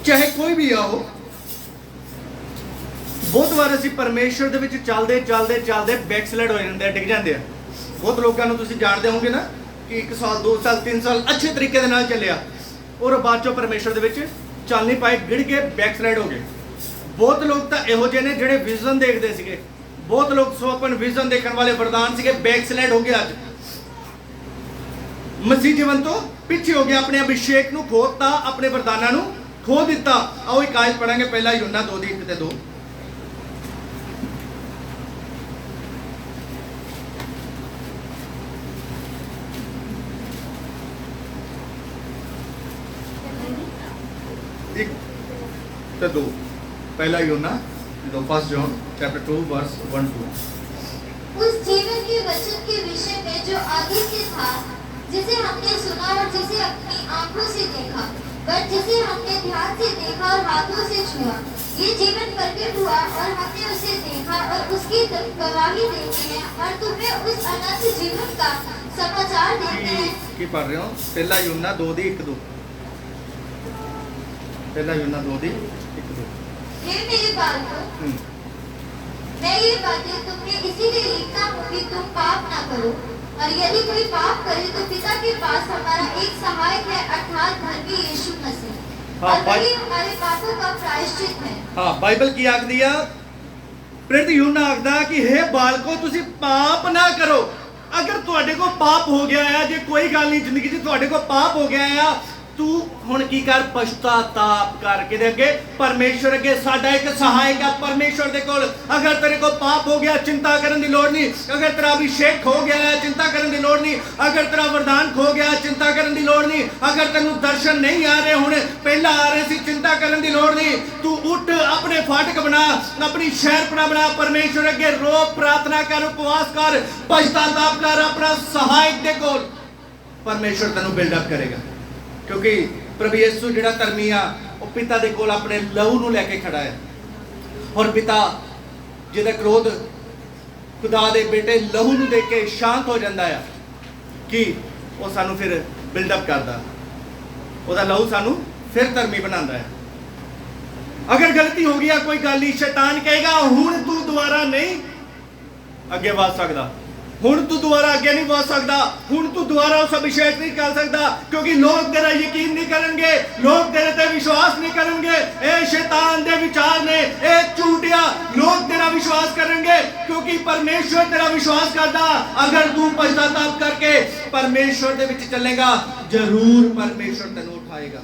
चाहे कोई भी आ हो। बहुत बार असीं परमेश्वर दे विच चलदे बैकस्लाइड हो जांदे, डिग जांदे आ। बहुत लोगों नूं तुसीं जाणदे होवोगे ना ਕਿ 1 ਸਾਲ 2 ਸਾਲ 3 ਸਾਲ ਅੱਛੇ ਤਰੀਕੇ ਦੇ ਨਾਲ ਚੱਲਿਆ ਔਰ ਬਾਅਦ ਚੋਂ ਪਰਮੇਸ਼ਰ ਦੇ ਵਿੱਚ ਚੱਲ ਨਹੀਂ ਪਾਏ, ਗਿੜ ਕੇ ਬੈਕਸਲਾਈਡ ਹੋ ਗਏ। ਬਹੁਤ ਲੋਕ ਤਾਂ ਇਹੋ ਜਿਹੇ ਨੇ ਜਿਹੜੇ ਵਿਜ਼ਨ ਦੇਖਦੇ ਸੀਗੇ, ਬਹੁਤ ਲੋਕ ਸੁਪਨ ਵਿਜ਼ਨ ਦੇਖਣ ਵਾਲੇ ਵਰਦਾਨ ਸੀਗੇ, ਬੈਕਸਲਾਈਡ ਹੋ ਗਏ। ਅੱਜ ਮਸੀਹ ਜੀਵਨ ਤੋਂ ਪਿੱਛੇ ਹੋ ਗਿਆ, ਆਪਣੇ ਅਭਿਸ਼ੇਕ ਨੂੰ ਖੋਤਾ, ਆਪਣੇ ਵਰਦਾਨਾਂ ਨੂੰ ਖੋ ਦਿੱਤਾ। ਆਓ ਇੱਕ ਆਇਤ ਪੜਾਂਗੇ, ਪਹਿਲਾ ਯੂਹੰਨਾ 2 ਦੀ 1 ਤੇ 2। एक ते 2, पहला यूहन्ना 2, 1 जॉन चैप्टर 2 वर्स 1-2। उस जीवन के वचन के विषय में जो आगे से था, जिसे हमने सुना और जिसे अपनी आंखों से देखा, पर जिसे हमने ध्यान से देखा और हाथों से छुआ, ये जीवन प्रकट हुआ और हमने उसे देखा और उसकी गवाही देते हैं और तुम्हें उस अनंत जीवन का समाचार देते हैं। की पढ़ रहे हो? पहला यूहन्ना 2 दी 1-2। पहला यूहन्ना 2 दी 1-2। हे मेरे बालकों, मैं ये बातें तुम्हें इसीलिए लिखता हूँ कि तुम पाप ना करो, और यदि कोई पाप करे तो पिता के पास हमारा एक सहायक है, अर्थात धर्मी यीशु मसीह, और वही हमारे पापों का प्रायश्चित है। हाँ, बाइबल की आखदी आ, प्रेरित यूहन्ना आखदा कि हे बालको तुसी पाप ना करो। अगर तुहाडे को पाप हो गया है, जे कोई गल नहीं जिंदगी च तुहाडे को पाप हो गया है, तू हुण की कर, पछताताप करके दे अगे परमेश्वर अगे साडा एक सहायक है परमेश्वर दे कोल। अगर तेरे को पाप हो गया, चिंता करने की लोड़ नहीं। अगर तेरा अभिषेक खो गया है, चिंता करने की लोड़ नहीं। अगर तेरा वरदान खो गया, चिंता करने की लोड़ नहीं। अगर तेनू दर्शन नहीं आ रहे, हुण पहला आ रहे सी, चिंता करने की लोड़ नहीं। तू उठ, अपने फाटक बना, अपनी शहरपना बना, परमेश्वर अगे रो, प्रार्थना कर, उपवास कर, पछताताप कर, अपना सहायक दे कोल। परमेश्वर तेनू बिल्डअप करेगा, क्योंकि प्रभु यीशु जिहड़ा धर्मी आ, ਉਹ ਪਿਤਾ ਦੇ ਕੋਲ ਆਪਣੇ ਲਹੂ ਨੂੰ ਲੈ ਕੇ ਖੜਾ ਹੈ। ਔਰ ਪਿਤਾ ਜਿਹਦਾ ਕ੍ਰੋਧ ਖੁਦਾ ਦੇ ਬੇਟੇ ਲਹੂ ਨੂੰ ਦੇਖ ਕੇ ਸ਼ਾਂਤ ਹੋ ਜਾਂਦਾ ਹੈ ਕਿ ਉਹ ਸਾਨੂੰ ਫਿਰ ਬਿਲਡਅਪ ਕਰਦਾ, ਉਹਦਾ ਲਹੂ ਸਾਨੂੰ ਫਿਰ ਧਰਮੀ ਬਣਾਉਂਦਾ ਹੈ। ਅਗਰ ਗਲਤੀ ਹੋ ਗਈ, ਕੋਈ ਗੱਲ ਨਹੀਂ, ਸ਼ੈਤਾਨ ਕਹੇਗਾ ਹੁਣ ਤੂੰ ਦੁਬਾਰਾ ਨਹੀਂ ਅੱਗੇ ਵਧ ਸਕਦਾ, ਹੁਣ ਤੂੰ ਦੁਬਾਰਾ ਅੱਗੇ ਨਹੀਂ ਵਧ ਸਕਦਾ, ਹੁਣ ਤੂੰ ਦੁਬਾਰਾ ਉਸ ਅਭਿਸ਼ੇਕ ਨਹੀਂ ਕਰ ਸਕਦਾ, ਕਿਉਂਕਿ ਲੋਕ ਤੇਰਾ ਯਕੀਨ ਨਹੀਂ ਕਰਨਗੇ, ਲੋਕ ਤੇਰੇ ਤੇ ਵਿਸ਼ਵਾਸ ਨਹੀਂ ਕਰਨਗੇ। ਇਹ ਸ਼ੈਤਾਨ ਦੇ ਵਿਚਾਰ ਨੇ, ਇਹ ਝੂਠਿਆ। ਲੋਕ ਤੇਰਾ ਵਿਸ਼ਵਾਸ ਕਰਨਗੇ ਕਿਉਂਕਿ ਪਰਮੇਸ਼ਵਰ ਤੇਰਾ ਵਿਸ਼ਵਾਸ ਕਰਦਾ। ਅਗਰ ਤੂੰ ਪਛਤਾਤਾਪ ਕਰਕੇ ਪਰਮੇਸ਼ਵਰ ਦੇ ਵਿੱਚ ਚੱਲੇਗਾ, ਜ਼ਰੂਰ ਪਰਮੇਸ਼ਵਰ ਤੈਨੂੰ ਉਠਾਏਗਾ।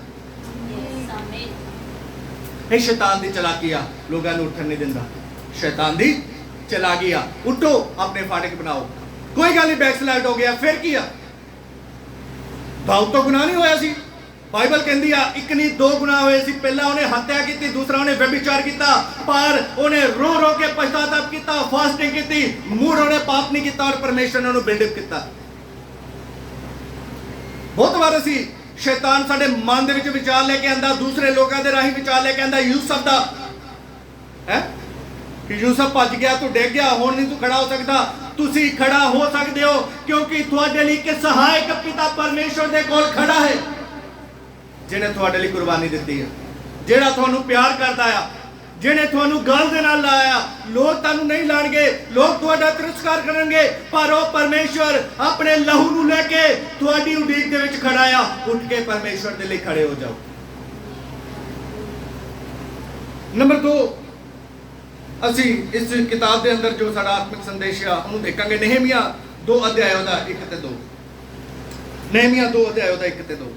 ਇਹ ਸ਼ੈਤਾਨ ਦੀ ਚਲਾਕੀ ਆ, ਲੋਕਾਂ ਨੂੰ ਉੱਠਣ ਨਹੀਂ ਦਿੰਦਾ। ਸ਼ੈਤਾਨ ਦੀ ਚਲਾਕੀ ਆ। ਉੱਠੋ, ਆਪਣੇ ਫਾਟਕ ਬਣਾਓ। कोई गल नहीं, बैकस्लाइड हो गया, फिर की दाऊद तो गुनाह नहीं होया सी। बाइबल कहती है एक नहीं 2 गुनाह होए सी। पहला उन्हें हत्या की, दूसरा उन्हें व्यभिचार किया, पर उन्हें रो रो के पछताताप किया, फास्टिंग की, मूड उन्हें पाप नहीं किया और परमेश्वर ने उन्हें बिल्डअप किया। बहुत बार असी शैतान साडे मन दे विच विचार लेके आंदा, दूसरे लोगों के राही विचार लेके आंदा। यूसुफ दा है कि यूसुफ भज गया, तू डिग गया, हुण नहीं तू खड़ा हो सकता। तुसी खड़ा हो सकते हो क्योंकि तुहाडे लई एक सहायक पिता परमेश्वर दे कोल खड़ा है, जिन्हें तुहाडे लई कुर्बानी दित्ती है, जिहड़ा तुहानू प्यार करदा है, जिन्हें तुहानू गल दे नाल लाया। लोग तुहानू नहीं लाणगे, लोग तुहाडा तिरस्कार करनगे, पर ओ परमेश्वर अपने लहू नू लेके तुहाडी उडीक दे विच खड़ा आ। उठ के परमेश्वर दे लई खड़े हो जाओ। नंबर 2, ਅਸੀਂ ਇਸ ਕਿਤਾਬ ਦੇ ਅੰਦਰ ਜੋ ਸਾਡਾ ਆਤਮਿਕ ਸੰਦੇਸ਼ ਆ ਉਹਨੂੰ ਦੇਖਾਂਗੇ। ਨehemiah 2 ਅਧਿਆਇ ਦਾ 1 ਤੇ 2। ਨehemiah 2 ਅਧਿਆਇ ਦਾ 1 ਤੇ 2।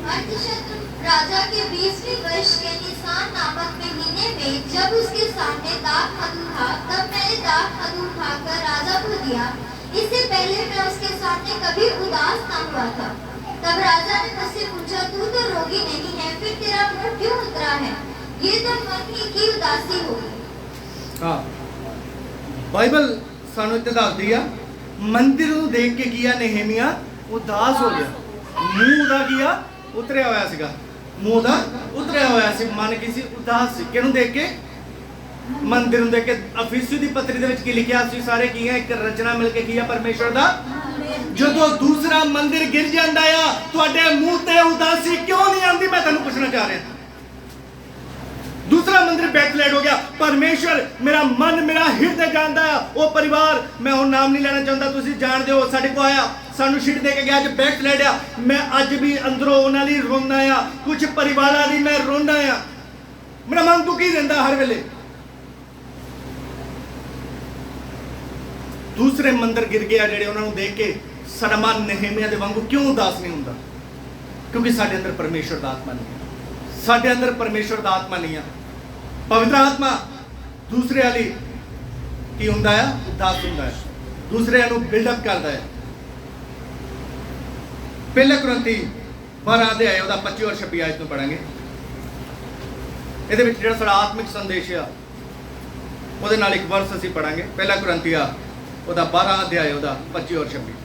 अर्थशत्रु राजा के 20वें वर्ष के निसान नामक महीने में जब उसके सामने दाख मधु था, तब मैंने दाख मधु उठाकर राजा को दिया। इससे पहले मैं उसके सामने कभी उदास न हुआ था। तब राजा ने मुझसे पूछा, तू तो रोगी नहीं है, फिर तेरा मुंह क्यों उतरा है? ये तो मन ही की उदासी होगी। हाँ, बाइबल सानू इत्थे दसदी आ, मंदिर ਨੂੰ देख के किया नehemiah उदास हो गया। ਮੂੰਹ ਦਾ ਕੀਆ ਉਤਰਿਆ ਹੋਇਆ ਸੀਗਾ, ਮੂੰਹ ਦਾ ਉਤਰਿਆ ਹੋਇਆ ਸੀ, ਮਨ ਕਿਸੇ ਉਦਾਸ ਸੀ। ਕਿਹਨੂੰ ਦੇਖ ਕੇ? ਮੰਦਿਰ ਨੂੰ ਦੇਖ ਕੇ। ਅਫੀਸੀ ਦੀ ਪੱਤਰੀ ਦੇ ਵਿੱਚ ਕੀ ਲਿਖਿਆ ਸੀ? ਸਾਰੇ ਕੀ ਹੈ? ਇੱਕ ਰਚਨਾ ਮਿਲ ਕੇ ਕੀ ਹੈ ਪਰਮੇਸ਼ਵਰ ਦਾ। ਜਦੋਂ ਦੂਸਰਾ ਮੰਦਿਰ ਗਿਰ ਜਾਂਦਾ ਆ, ਤੁਹਾਡੇ ਮੂੰਹ ਤੇ ਉਦਾਸੀ ਕਿਉਂ ਨਹੀਂ ਆਉਂਦੀ? ਮੈਂ ਤੁਹਾਨੂੰ ਪੁੱਛਣਾ ਚਾਹ ਰਿਹਾ। दूसरा मंदिर बैकस्लाइड हो गया। परमेश्वर मेरा मन मेरा हिरदे जानदा है। वो परिवार मैं हुण नाम नहीं लेना चाहता, तुसीं जाणदे हो, साडे को आया, सानू शीट दे के गया, अज बैकस्लाइड आ। मैं अज भी अंदरों उन्हां लई रोंदा आ, कुछ परिवारां लई मैं रोंदा आ, मेरा मन दुखी रहिंदा हर वेले। दूसरे मंदिर गिर गया जेडे, उन्हां नूं देख के साडा मन नehemiah दे वांगू क्यों उदास नहीं हुंदा? क्योंकि साडे अंदर परमेश्वर दा आत्मा नहीं है। साडे अंदर परमेश्वर दा आत्मा नहीं है। पवित्र आत्मा दूसरे वाली की हुंदा है, उदास हुंदा है, दूसरे नूं बिल्डअप करदा है। पहले कुरिन्थी 12 अध्याय ਉਹਦਾ 25 और 26 आयत ਨੂੰ ਪੜਾਂਗੇ। ਇਹਦੇ ਵਿੱਚ ਜਿਹੜਾ ਸਾਡਾ ਆਤਮਿਕ ਸੰਦੇਸ਼ ਆ ਉਹਦੇ ਨਾਲ ਇੱਕ ਵਰਸ ਅਸੀਂ ਪੜਾਂਗੇ। ਪਹਿਲਾ ਕੁਰਿन्थी ਉਹਦਾ 12 अध्याय ਉਹਦਾ 25 और 26।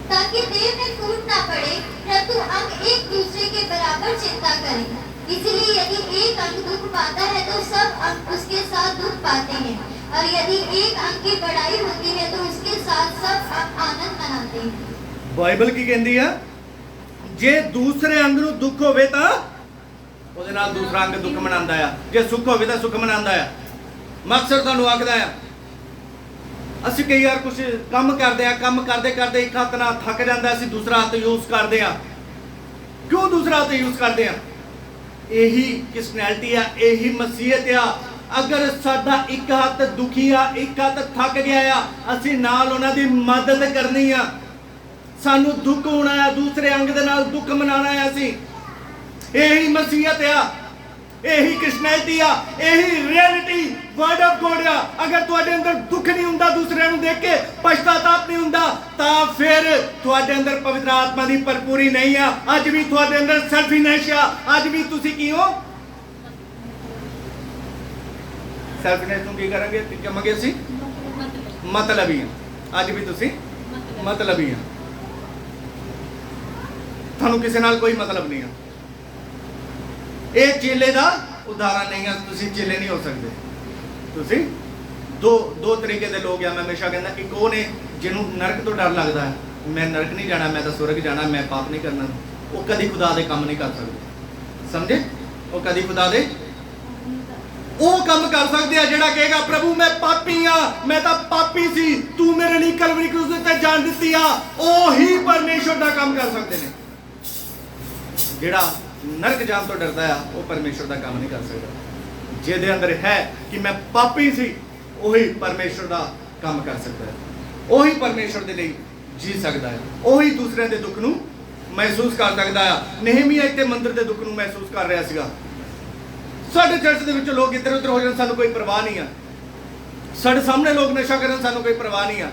ताकि देह में टूट ना पड़े, परंतु अंग एक दूसरे के बराबर चिंता करें। इसलिए यदि एक अंग दुख पाता है तो सब अंग उसके साथ दुख पाते हैं, और यदि एक अंग की बढ़ाई होती है तो उसके साथ सब अंग आनंद मनाते हैं। बाइबल की कहती है जे दूसरे अंग ਨੂੰ ਦੁੱਖ ਹੋਵੇ ਤਾਂ ਉਹਦੇ ਨਾਲ ਦੂਸਰਾ ਅੰਗ ਦੁੱਖ ਮਨਾਉਂਦਾ ਆ, ਜੇ ਸੁੱਖ ਹੋਵੇ ਤਾਂ ਸੁੱਖ ਮਨਾਉਂਦਾ ਆ। ਮਕਸਦ ਤੁਹਾਨੂੰ ਆਖਦਾ ਆ, ਅਸੀਂ ਕਈ ਵਾਰ ਕੁਝ ਕੰਮ ਕਰਦੇ ਆ, ਕੰਮ ਕਰਦੇ ਕਰਦੇ ਇੱਕ ਹੱਥ ਨਾਲ ਥੱਕ ਜਾਂਦਾ, ਅਸੀਂ ਦੂਸਰਾ ਹੱਥ ਯੂਜ਼ ਕਰਦੇ ਆ। ਕਿਉਂ ਦੂਸਰਾ ਹੱਥ ਯੂਜ਼ ਕਰਦੇ ਆ? ਇਹੀ ਕਿਸਨੈਲਿਟੀ ਆ, ਇਹੀ ਮਸੀਹਤ ਆ। ਅਗਰ ਸਾਡਾ ਇੱਕ ਹੱਥ ਦੁਖੀ ਆ, ਇੱਕ ਹੱਥ ਥੱਕ ਗਿਆ ਆ, ਅਸੀਂ ਨਾਲ ਉਹਨਾਂ ਦੀ ਮਦਦ ਕਰਨੀ ਆ। ਸਾਨੂੰ ਦੁੱਖ ਹੋਣਾ ਆ, ਦੂਸਰੇ ਅੰਗ ਦੇ ਨਾਲ ਦੁੱਖ ਮਨਾਉਣਾ ਆ। ਅਸੀਂ ਇਹੀ ਮਸੀਹਤ ਆ, ਇਹੀ ਕਿਸਨੈਲਿਟੀ ਆ, ਇਹੀ ਰਿਐਲਿਟੀ ਵਰਡ ਆਫ ਗੋਡ ਆ। ਅਗਰ ਤੁਹਾਡੇ ਅੰਦਰ ਦੁੱਖ ਨਹੀਂ ਹੁੰਦਾ, ਦੂਸਰਿਆਂ ਨੂੰ ਦੇਖ ਕੇ ਪਛਤਾਤਾਪ ਨਹੀਂ ਹੁੰਦਾ, ਤਾਂ ਫਿਰ ਤੁਹਾਡੇ ਅੰਦਰ ਪਵਿੱਤਰ ਆਤਮਾ ਦੀ ਭਰਪੂਰੀ ਨਹੀਂ ਆ। ਅੱਜ ਵੀ ਤੁਹਾਡੇ ਅੰਦਰ ਸੈਲਫਿਨੈਸ ਆ। ਅੱਜ ਵੀ ਤੁਸੀਂ ਕੀ ਹੋ? ਸੈਲਫਿਨੈਸ ਨੂੰ ਕੀ ਕਰਾਂਗੇ? ਕਹਾਂਗੇ ਅਸੀਂ ਮਤਲਬੀ ਆ। ਅੱਜ ਵੀ ਤੁਸੀਂ ਮਤਲਬੀ ਆ। ਤੁਹਾਨੂੰ ਕਿਸੇ ਨਾਲ ਕੋਈ ਮਤਲਬ ਨਹੀਂ ਆ। ਇਹ ਚੇਲੇ ਦਾ ਉਦਾਹਰਨ ਨਹੀਂ ਆ। ਤੁਸੀਂ ਚੇਲੇ ਨਹੀਂ ਹੋ ਸਕਦੇ। ਤੁਸੀਂ ਦੋ ਤਰੀਕੇ ਦੇ ਲੋਕ ਆ। ਮੈਂ ਹਮੇਸ਼ਾ ਕਹਿੰਦਾ, ਇੱਕ ਉਹ ਨੇ ਜਿਹਨੂੰ ਨਰਕ ਤੋਂ ਡਰ ਲੱਗਦਾ ਹੈ, ਮੈਂ ਨਰਕ ਨਹੀਂ ਜਾਣਾ, ਮੈਂ ਤਾਂ ਸੁਰਗ ਜਾਣਾ, ਮੈਂ ਪਾਪ ਨਹੀਂ ਕਰਨਾ। ਉਹ ਕਦੀ ਖੁਦਾ ਦੇ ਕੰਮ ਨਹੀਂ ਕਰ ਸਕਦੇ। ਸਮਝੇ? ਉਹ ਕਦੀ ਖੁਦਾ ਦੇ ਉਹ ਕੰਮ ਕਰ ਸਕਦੇ ਆ ਜਿਹੜਾ ਕਹੇਗਾ, ਪ੍ਰਭੂ ਮੈਂ ਪਾਪੀ ਆ, ਮੈਂ ਤਾਂ ਪਾਪੀ ਸੀ, ਤੂੰ ਮੇਰੇ ਲਈ ਕਲਵਰੀ ਕਰੂਸ ਤੇ ਜਾਨ ਦਿੱਤੀ ਆ। ਉਹੀ ਪਰਮੇਸ਼ਵਰ ਦਾ ਕੰਮ ਕਰ ਸਕਦੇ ਨੇ। ਜਿਹੜਾ ਨਰਕ ਜਾਣ ਤੋਂ ਡਰਦਾ ਆ, ਉਹ ਪਰਮੇਸ਼ਵਰ ਦਾ ਕੰਮ ਨਹੀਂ ਕਰ ਸਕਦਾ। ਜਿਹਦੇ ਅੰਦਰ ਹੈ ਕਿ ਮੈਂ ਪਾਪੀ ਸੀ, ਉਹੀ ਪਰਮੇਸ਼ਵਰ ਦਾ ਕੰਮ ਕਰ ਸਕਦਾ ਹੈ। ਉਹੀ ਪਰਮੇਸ਼ਵਰ ਦੇ ਲਈ ਜੀ ਸਕਦਾ ਹੈ। ਉਹੀ ਦੂਸਰਿਆਂ ਦੇ ਦੁੱਖ ਨੂੰ ਮਹਿਸੂਸ ਕਰ ਸਕਦਾ ਆ। ਨehemiah ਇੱਥੇ ਮੰਦਿਰ ਦੇ ਦੁੱਖ ਨੂੰ ਮਹਿਸੂਸ ਕਰ ਰਿਹਾ ਸੀਗਾ। ਸਾਡੇ ਚਰਚ ਦੇ ਵਿੱਚ ਲੋਕ ਇੱਧਰ ਉੱਧਰ ਹੋ ਜਾਣ, ਸਾਨੂੰ ਕੋਈ ਪਰਵਾਹ ਨਹੀਂ ਆ। ਸਾਡੇ ਸਾਹਮਣੇ ਲੋਕ ਨਸ਼ਾ ਕਰਨ, ਸਾਨੂੰ ਕੋਈ ਪਰਵਾਹ ਨਹੀਂ ਆ।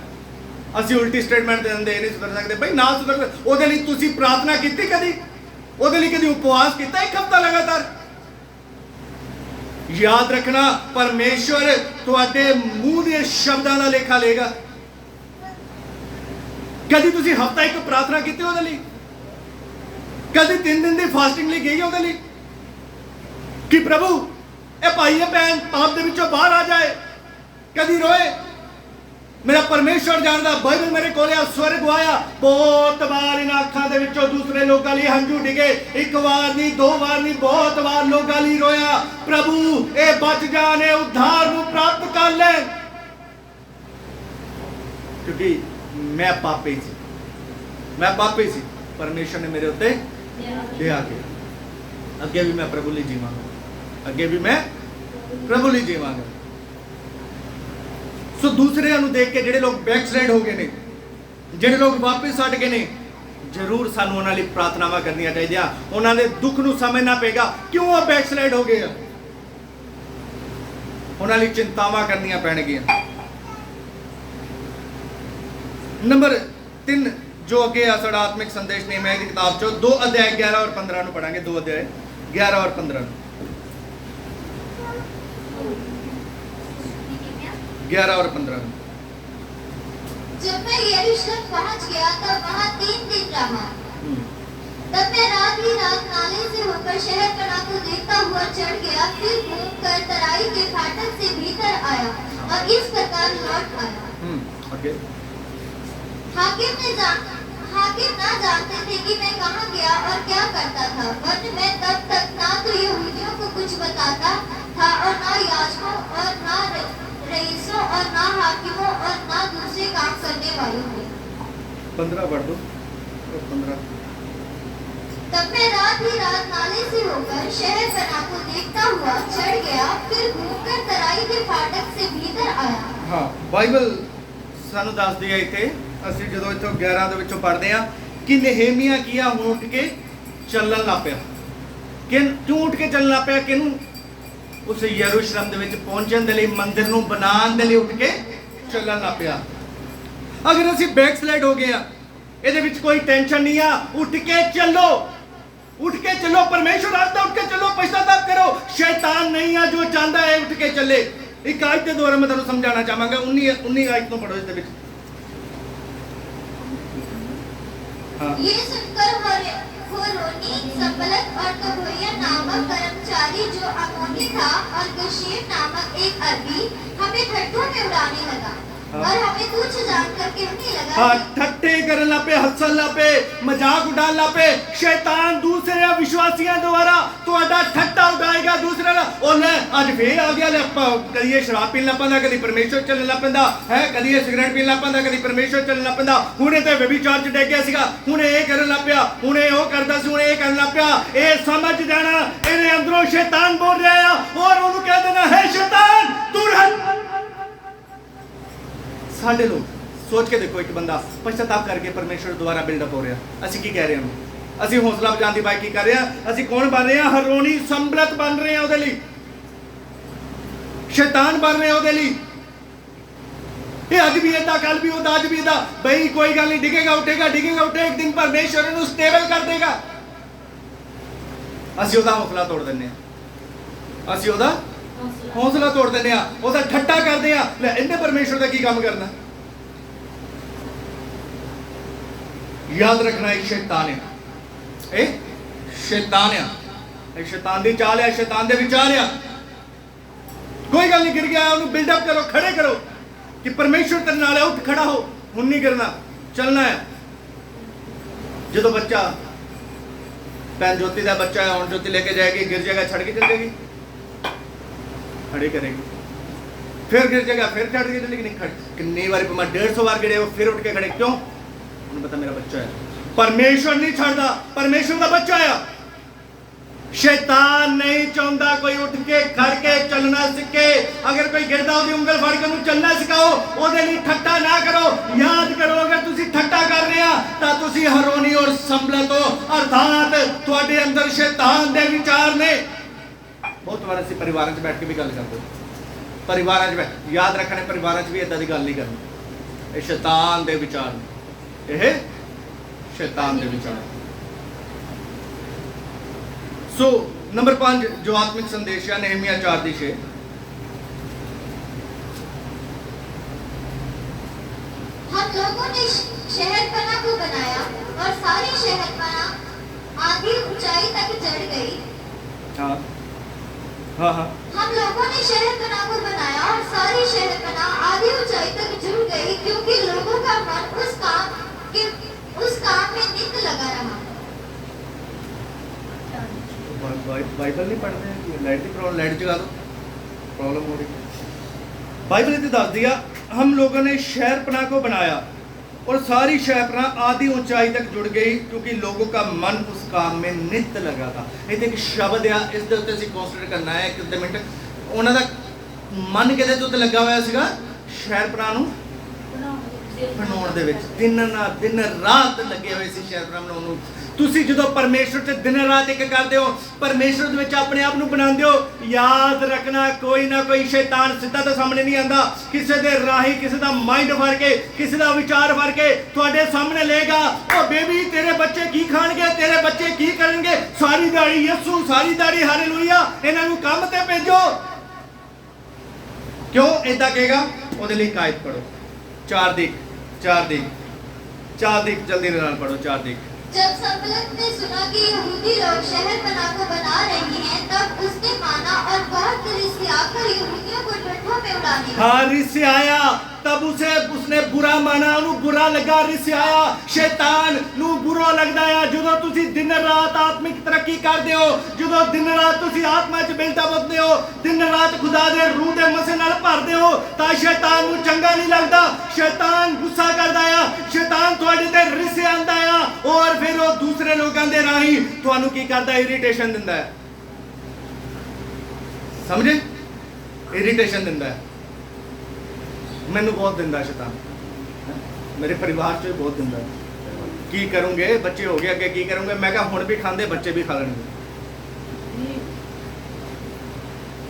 ਅਸੀਂ ਉਲਟੀ ਸਟੇਟਮੈਂਟ ਦੇ ਦਿੰਦੇ, ਇਹ ਨਹੀਂ ਸੁਧਰ ਸਕਦੇ। ਬਈ ਨਾ ਸੁਧਰ, ਉਹਦੇ ਲਈ ਤੁਸੀਂ ਪ੍ਰਾਰਥਨਾ ਕੀਤੀ ਕਦੀ? ਉਹਦੇ ਲਈ ਕਦੀ ਉਪਵਾਸ ਕੀਤਾ ਇੱਕ ਹਫ਼ਤਾ ਲਗਾਤਾਰ? ਯਾਦ ਰੱਖਣਾ, ਪਰਮੇਸ਼ਵਰ ਤੁਹਾਡੇ ਮੂੰਹ ਦੇ ਸ਼ਬਦਾਂ ਦਾ ਲੇਖਾ ਲਏਗਾ। ਕਦੀ ਤੁਸੀਂ ਹਫ਼ਤਾ ਇੱਕ ਪ੍ਰਾਰਥਨਾ ਕੀਤੀ ਉਹਦੇ ਲਈ? ਕਦੀ 3 ਦਿਨ ਦੀ ਫਾਸਟਿੰਗ ਲਈ ਗਈ ਉਹਦੇ ਲਈ ਕਿ ਪ੍ਰਭੂ ਇਹ ਭਾਈ ਭੈਣ ਪਾਪ ਦੇ ਵਿੱਚੋਂ ਬਾਹਰ ਆ ਜਾਏ? ਕਦੀ ਰੋਏ? ਮੇਰਾ ਪਰਮੇਸ਼ਵਰ ਜਾਣਦਾ। ਬਾਈਬਲ ਮੇਰੇ ਕੋਲ ਆ, ਸਵਰਗ ਆਇਆ। ਬਹੁਤ ਵਾਰ ਇਹਨਾਂ ਅੱਖਾਂ ਦੇ ਵਿੱਚੋਂ ਦੂਸਰੇ ਲੋਕਾਂ ਲਈ ਹੰਝੂ ਡਿਗੇ। ਇੱਕ ਵਾਰ ਨਹੀਂ, 2 ਵਾਰ ਨਹੀਂ, ਬਹੁਤ ਵਾਰ ਲੋਕਾਂ ਲਈ ਰੋਇਆ, ਪ੍ਰਭੂ ਇਹ ਬਚ ਜਾਣ, ਇਹ ਉद्धार ਨੂੰ ਪ੍ਰਾਪਤ ਕਰ ਲੈ। ਕਿਉਂਕਿ ਮੈਂ ਪਾਪੀ ਸੀ, ਮੈਂ ਪਾਪੀ ਸੀ। ਪਰਮੇਸ਼ਵਰ ਨੇ ਮੇਰੇ ਉੱਤੇ ਦਇਆ ਕੀਤੀ। ਅੱਗੇ ਵੀ ਮੈਂ ਪ੍ਰਭੂ ਲਈ ਜੀਵਾਂਗਾ, ਅੱਗੇ ਵੀ ਮੈਂ ਪ੍ਰਭੂ ਲਈ ਜੀਵਾਂਗਾ। ਸੋ ਦੂਸਰਿਆਂ ਨੂੰ ਦੇਖ ਕੇ ਜਿਹੜੇ ਲੋਕ ਬੈਕਸਲਾਈਡ ਹੋ ਗਏ ਨੇ, ਜਿਹੜੇ ਲੋਕ ਵਾਪਸ ਹਟ ਗਏ ਨੇ, ਜ਼ਰੂਰ ਸਾਨੂੰ ਉਹਨਾਂ ਲਈ ਪ੍ਰਾਰਥਨਾਵਾਂ ਕਰਨੀਆਂ ਚਾਹੀਦੀਆਂ। ਉਹਨਾਂ ਦੇ ਦੁੱਖ ਨੂੰ ਸਮਝਣਾ ਪਏਗਾ ਕਿਉਂ ਉਹ ਬੈਕਸਲਾਈਡ ਹੋ ਗਏ ਆ। ਉਹਨਾਂ ਲਈ ਚਿੰਤਾਵਾਂ ਕਰਨੀਆਂ ਪੈਣਗੀਆਂ। ਨੰਬਰ 3 ਜੋ ਅੱਗੇ ਆ ਸਾਡਾ ਆਤਮਿਕ ਸੰਦੇਸ਼ ਨehemiah ਦੀ ਕਿਤਾਬ ਚੋਂ 2 ਅਧਿਆਇ 11 ਔਰ 15 ਨੂੰ ਪੜਾਂਗੇ। 2 ਅਧਿਆਇ 11 ਔਰ 15 ਨੂੰ। 11 और 15। जब मैं यरूशलेम पहुंच गया तब वहां 3 दिन रहा। तब मैं रात ही रात नाले से होकर शहर कला को देखता हुआ चढ़ गया, फिर घूमकर तराई के फाटक से भीतर आया और इस प्रकार लौट आया। हाकिम ना जानते थे कि मैं कहाँ गया और क्या करता था, वरन मैं तब तक ना तो यहूदियों को कुछ बताता था और ना याजकों और ना रईसों और ना हाकिमों और ना दूसरे काम करने वालों को। 15 पढ़ दो। 15 तब मैं रात ही रात नाले से होकर शहर बना को देखता हुआ चढ़ गया, फिर घूमकर तराई के फाटक से भीतर आया। हाँ, बाइबल ਸਾਨੂੰ ਦੱਸਦੀ ਹੈ ਇੱਥੇ, ਅਸੀਂ ਜਦੋਂ ਇੱਥੋਂ 11 ਦੇ ਵਿੱਚੋਂ ਪੜ੍ਹਦੇ ਆ ਕਿ ਨehemia ਕੀ ਆ, ਹੁਣ ਉੱਠ ਕੇ ਚੱਲਣ ਲੱਗ ਪਿਆ। ਕਿਉਂ ਉੱਠ ਕੇ ਚੱਲਣ ਲੱਗ ਪਿਆ? ਕਿਹਨੂੰ? ਉਸ ਯਰੂਸ਼ਲਮ ਦੇ ਵਿੱਚ ਪਹੁੰਚਣ ਦੇ ਲਈ, ਮੰਦਿਰ ਨੂੰ ਬਣਾਉਣ ਦੇ ਲਈ ਉੱਠ ਕੇ ਚੱਲਣ ਲੱਗ ਪਿਆ। ਅਗਰ ਅਸੀਂ ਬੈਕਸਲਾਈਡ ਹੋ ਗਏ ਆ, ਇਹਦੇ ਵਿੱਚ ਕੋਈ ਟੈਨਸ਼ਨ ਨਹੀਂ ਆ। ਉੱਠ ਕੇ ਚੱਲੋ, ਉੱਠ ਕੇ ਚੱਲੋ, ਪਰਮੇਸ਼ਵਰ ਆਖਦਾ ਉੱਠ ਕੇ ਚੱਲੋ, ਪਛਤਾਵਾ ਕਰੋ। ਸ਼ੈਤਾਨ ਨਹੀਂ ਆ ਜੋ ਚਾਹੁੰਦਾ ਹੈ ਉੱਠ ਕੇ ਚੱਲੇ। ਇੱਕ ਆਇਤ ਦੇ ਦੁਆਰਾ ਮੈਂ ਤੁਹਾਨੂੰ ਸਮਝਾਉਣਾ ਚਾਹਾਂਗਾ। 19 ਆਇਤ ਨੂੰ ਪੜੋ ਇਸ ਦੇ ਵਿੱਚ। हाँ। ये सुनकर होरोनी संबलत और तोबिया नामक कर्मचारी जो अमोनी था और गशेम नामक एक अरबी हमें ठट्ठों में उड़ाने लगा। हाँ। और हमें तुच्छ जानकर कहने लगा हाँ, ठट्ठे करन ला पे, हसन ला पे, मजाक उड़ान ला पे। शैतान दूसरे विश्वासियों द्वारा ਤੁਹਾਡਾ ਠੱਟਾ ਉਡਾਏਗਾ ਦੂਸਰੇ ਦਾ। ਉਹ ਲੈ ਅੱਜ ਫੇਰ ਆ ਗਿਆ, ਲੈ ਕਦੀ ਇਹ ਸ਼ਰਾਬ ਪੀਣ ਲੱਗ ਪੈਂਦਾ, ਕਦੀ ਪਰਮੇਸ਼ਵਰ ਚੱਲਣ ਲੱਗ ਪੈਂਦਾ ਹੈ, ਕਦੀ ਇਹ ਸਿਗਰਟ ਪੀਣ ਲੱਗ ਪੈਂਦਾ, ਕਦੀ ਪਰਮੇਸ਼ਵਰ ਚੱਲਣ ਲੱਗ ਪੈਂਦਾ। ਹੁਣੇ ਤੇ ਵਿਭਾਚਾਰ ਚ ਡਿੱਗ ਗਿਆ ਸੀਗਾ, ਹੁਣੇ ਇਹ ਕਰਨ ਲੱਗ ਪਿਆ, ਹੁਣੇ ਉਹ ਕਰਦਾ ਸੀ, ਹੁਣੇ ਇਹ ਕਰਨ ਲੱਗ ਪਿਆ। ਇਹ ਸਮਝ ਜਾਣਾ ਇਹਦੇ ਅੰਦਰੋਂ ਸ਼ੈਤਾਨ ਬੋਲ ਰਿਹਾ ਆ, ਔਰ ਉਹਨੂੰ ਕਹਿ ਦੇਣਾ ਹੈ ਸ਼ੈਤਾਨ ਦੂਰ ਹਟ। ਸਾਡੇ ਲੋਕ ਸੋਚ ਕੇ ਦੇਖੋ, ਇੱਕ ਬੰਦਾ ਪਛਤਾਪ ਕਰਕੇ ਪਰਮੇਸ਼ਵਰ ਦੁਆਰਾ ਬਿਲਡਅਪ ਹੋ ਰਿਹਾ, ਅਸੀਂ ਕੀ ਕਹਿ ਰਹੇ ਹਾਂ? ਅਸੀਂ ਹੌਸਲਾ ਬਚਾਉਣ ਦੀ ਬਾਈ ਕੀ ਕਰ ਰਹੇ ਹਾਂ? ਅਸੀਂ ਕੌਣ ਬਣ ਰਹੇ ਹਾਂ? ਹਰੋਣੀ ਸੰਬਲਤ ਬਣ ਰਹੇ ਹਾਂ ਉਹਦੇ ਲਈ, ਸ਼ੈਤਾਨ ਬਣ ਰਹੇ ਹਾਂ ਉਹਦੇ ਲਈ। ਇਹ ਅੱਜ ਵੀ ਏਦਾਂ, ਕੱਲ ਵੀ ਉਹਦਾ, ਅੱਜ ਵੀ ਏਦਾਂ। ਬਈ ਕੋਈ ਗੱਲ ਨਹੀਂ, ਡਿੱਗੇਗਾ ਉੱਠੇਗਾ, ਡਿੱਗੇਗਾ ਉੱਠੇ, ਇੱਕ ਦਿਨ ਪਰਮੇਸ਼ਵਰ ਇਹਨੂੰ ਸਟੇਬਲ ਕਰ ਦੇਗਾ। ਅਸੀਂ ਉਹਦਾ ਹੌਸਲਾ ਤੋੜ ਦਿੰਦੇ ਹਾਂ, ਅਸੀਂ ਉਹਦਾ ਹੌਸਲਾ ਤੋੜ ਦਿੰਦੇ ਆ, ਉਹਦਾ ਠੱਟਾ ਕਰਦੇ ਆ। ਲੈ ਇਹਨੇ ਪਰਮੇਸ਼ਵਰ ਦਾ ਕੀ ਕੰਮ ਕਰਨਾ? ਯਾਦ ਰੱਖਣਾ, ਇਹ ਸ਼ੈਤਾਨ ਹੈ, ਇਹ ਸ਼ੈਤਾਨ ਆ, ਇਹ ਸ਼ੈਤਾਨ ਦੀ ਚਾਲ ਹੈ, ਸ਼ੈਤਾਨ ਦੇ ਵਿਚਾਰ ਆ। ਕੋਈ ਗੱਲ ਨਹੀਂ, ਗਿਰ ਗਿਆ ਉਹਨੂੰ ਬਿਲਡਅਪ ਕਰੋ, ਖੜੇ ਕਰੋ ਕਿ ਪਰਮੇਸ਼ਵਰ ਤੇਰੇ ਨਾਲ ਹੈ, ਉੱਠ ਖੜਾ ਹੋ। ਹੁਣ ਨਹੀਂ ਕਰਨਾ, ਚੱਲਣਾ ਹੈ। ਜਦੋਂ ਬੱਚਾ, ਭੈਣ ਜੋਤੀ ਦਾ ਬੱਚਾ ਹੈ, ਹੁਣ ਜੋਤੀ ਲੈ ਕੇ ਜਾਏਗੀ, ਗਿਰ ਜਾਏਗਾ, ਛੱਡ ਕੇ ਚਲ ਜਾਏਗੀ, खड़े करेगी, फिर गिर जाएगा, फिर चढ़ के चलेगी। नहीं खड़े, कितनी बार 150 बार गिरे, वो फिर उठ के खड़े। क्यों? उन्हें पता मेरा बच्चा है, परमेश्वर नहीं छाड़ता, परमेश्वर का बच्चा है। शैतान नहीं चाहता कोई उठ के खड़ के चलना सीखे। अगर कोई गिरदा ਉਹਦੀ ਉਂਗਲ ਫੜ ਕੇ ਉਹਨੂੰ ਚੱਲਣਾ ਸਿਖਾਓ, ਉਹਦੇ ਲਈ ਠੱਟਾ ਨਾ ਕਰੋ। ਯਾਦ ਕਰੋ, ਅਗਰ ਤੁਸੀਂ ਠੱਟਾ ਕਰ ਰਹੇ ਆ ਤਾਂ ਤੁਸੀਂ ਹਰੋਨੀ ਔਰ ਸੰਬਲਤ ਹੋ, ਅਰਥਾਤ ਤੁਹਾਡੇ ਅੰਦਰ ਸ਼ੈਤਾਨ ਦੇ ਵਿਚਾਰ ਨੇ। बहुत बार ਅਸੀਂ ਪਰਿਵਾਰਾਂ 'ਚ ਬੈਠ ਕੇ ਵੀ ਗੱਲ ਕਰਦੇ, ਪਰਿਵਾਰਾਂ 'ਚ ਯਾਦ ਰੱਖਣਾ, ਪਰਿਵਾਰਾਂ 'ਚ ਵੀ ਇਦਾਂ ਦੀ ਗੱਲ ਨਹੀਂ ਕਰਨੀ। ਇਹ ਸ਼ੈਤਾਨ ਦੇ ਵਿਚਾਰ ਨੇ, ਇਹ ਸ਼ੈਤਾਨ ਦੇ ਵਿਚਾਰ। ਸੋ ਨੰਬਰ 5 ਜੋ ਆਤਮਿਕ ਸੰਦੇਸ਼ ਹੈ ਨehemia 4:6। हम लोगों ने शहरपना को बनाया और सारी शहरपना आधी ऊंचाई तक चढ़ गई। हाँ हाँ हाँ। हम लोगों ने शहरपना को बनाया और सारी शहरपना आधी ऊंचाई तक जुड़ गई, क्योंकि लोगों का मन उस काम में नित्य लगा रहा। बाइबल नहीं पढ़ते हैं, लाइट की प्रॉब्लम, लाइट जगा दो, प्रॉब्लम हो रही। बाइबल ने दस दिया, हम लोगों ने शहरपना को बनाया और सारी शहरपना आधी ऊंचाई तक जुड़ गई, क्योंकि लोगों का मन उस काम में नित्य लगा था। ਇਹ ਇੱਕ ਸ਼ਬਦ ਆ, ਇਸ ਦੇ ਉੱਤੇ ਅਸੀਂ ਕਨਸੀਡਰ ਕਰਨਾ ਹੈ ਕਿ 1 ਮਿੰਟ। ਉਹਨਾਂ ਦਾ ਮਨ ਕਿਹਦੇ ਤੇ ਉੱਤੇ ਲੱਗਾ ਹੋਇਆ ਸੀਗਾ? ਸ਼ਹਿਰਪਨਾ ਨੂੰ ਬਣਾਉਣ ਦੇ ਵਿੱਚ। ਦਿਨ ਰਾਤ ਲੱਗੇ ਹੋਏ ਸੀ ਸ਼ਹਿਰਪਨਾ ਬਣਾਉਣ ਨੂੰ। ਤੁਸੀਂ ਜਦੋਂ ਪਰਮੇਸ਼ਵਰ ਤੇ ਦਿਨ ਰਾਤ ਇੱਕ ਕਰਦੇ ਹੋ, ਪਰਮੇਸ਼ਵਰ ਦੇ ਵਿੱਚ ਆਪਣੇ ਆਪ ਨੂੰ ਬਣਾਉਂਦੇ ਹੋ, ਯਾਦ ਰੱਖਣਾ ਕੋਈ ਨਾ ਕੋਈ ਸ਼ੈਤਾਨ ਸਿੱਧਾ ਤਾਂ ਸਾਹਮਣੇ ਨਹੀਂ ਆਂਦਾ। ਕਿਸੇ ਦੇ ਰਾਹੀਂ, ਕਿਸੇ ਦਾ ਮਾਈਂਡ ਫੜ ਕੇ, ਕਿਸੇ ਦਾ ਵਿਚਾਰ ਫੜ ਕੇ ਤੁਹਾਡੇ ਸਾਹਮਣੇ ਲਏਗਾ। ਉਹ ਬੇਬੀ ਤੇਰੇ ਬੱਚੇ ਕੀ ਖਾਣਗੇ, ਤੇਰੇ ਬੱਚੇ ਕੀ ਕਰਨਗੇ, ਸਾਰੀ ਦਾੜੀ ਯਿਸੂ, ਸਾਰੀ ਦਾੜੀ ਹਾਲੇਲੂਇਆ, ਇਹਨਾਂ ਨੂੰ ਕੰਮ ਤੇ ਭੇਜੋ। ਕਿਉਂ ਏਦਾਂ ਕਹੇਗਾ? ਉਹਦੇ ਲਈ ਕਾਇਦ ਪੜੋ, 4 ਦਿਕ जल्दी नाल पढ़ो, 4 दिक। जब संबलत ने सुना कि यहूदी लोग शहरपना को बना रहे हैं, तब उसने माना और बहुत रिसियाकर यहूदियों को ठट्ठों में उड़ाने लगा। हाँ, रिसियाया, तब उसने बुरा माना, ਉਹਨੂੰ बुरा लगा, रिसाया। शैतान ਨੂੰ बुरा लगदा है ਜਦੋਂ ਤੁਸੀਂ दिन रात आत्मिक तरक्की ਕਰਦੇ ਹੋ, ਜਦੋਂ दिन रात ਤੁਸੀਂ ਆਤਮਾ 'ਚ ਬਿਲਡਅਪ ਹੁੰਦੇ ਹੋ, दिन रात खुदा ਦੇ रूह ਦੇ ਮਸੇ ਨਾਲ ਭਰਦੇ ਹੋ, ਤਾਂ ਸ਼ੈਤਾਨ ਨੂੰ ਚੰਗਾ ਨਹੀਂ ਲੱਗਦਾ। ਸ਼ੈਤਾਨ ਗੁੱਸਾ ਕਰਦਾ ਆ, ਸ਼ੈਤਾਨ ਤੁਹਾਡੇ ਤੇ ਰਿਸੇ ਆਂਦਾ ਆ, ਔਰ ਫਿਰ ਉਹ ਦੂਸਰੇ ਲੋਕਾਂ ਦੇ ਰਾਹੀਂ ਤੁਹਾਨੂੰ ਕੀ ਕਰਦਾ, ਇਰੀਟੇਸ਼ਨ ਦਿੰਦਾ ਹੈ। ਸਮਝੇ? ਇਰੀਟੇਸ਼ਨ ਦਿੰਦਾ ਹੈ। ਮੈਨੂੰ ਬਹੁਤ ਦਿੰਦਾ ਸ਼ੈਤਾਨ, ਮੇਰੇ ਪਰਿਵਾਰ 'ਚ ਬਹੁਤ ਦਿੰਦਾ। ਕੀ ਕਰੋਗੇ, ਬੱਚੇ ਹੋ ਗਏ, ਅੱਗੇ ਕੀ ਕਰੋਗੇ? ਮੈਂ ਕਿਹਾ ਹੁਣ ਵੀ ਖਾਂਦੇ, ਬੱਚੇ ਵੀ ਖਾ ਲੈਣਗੇ।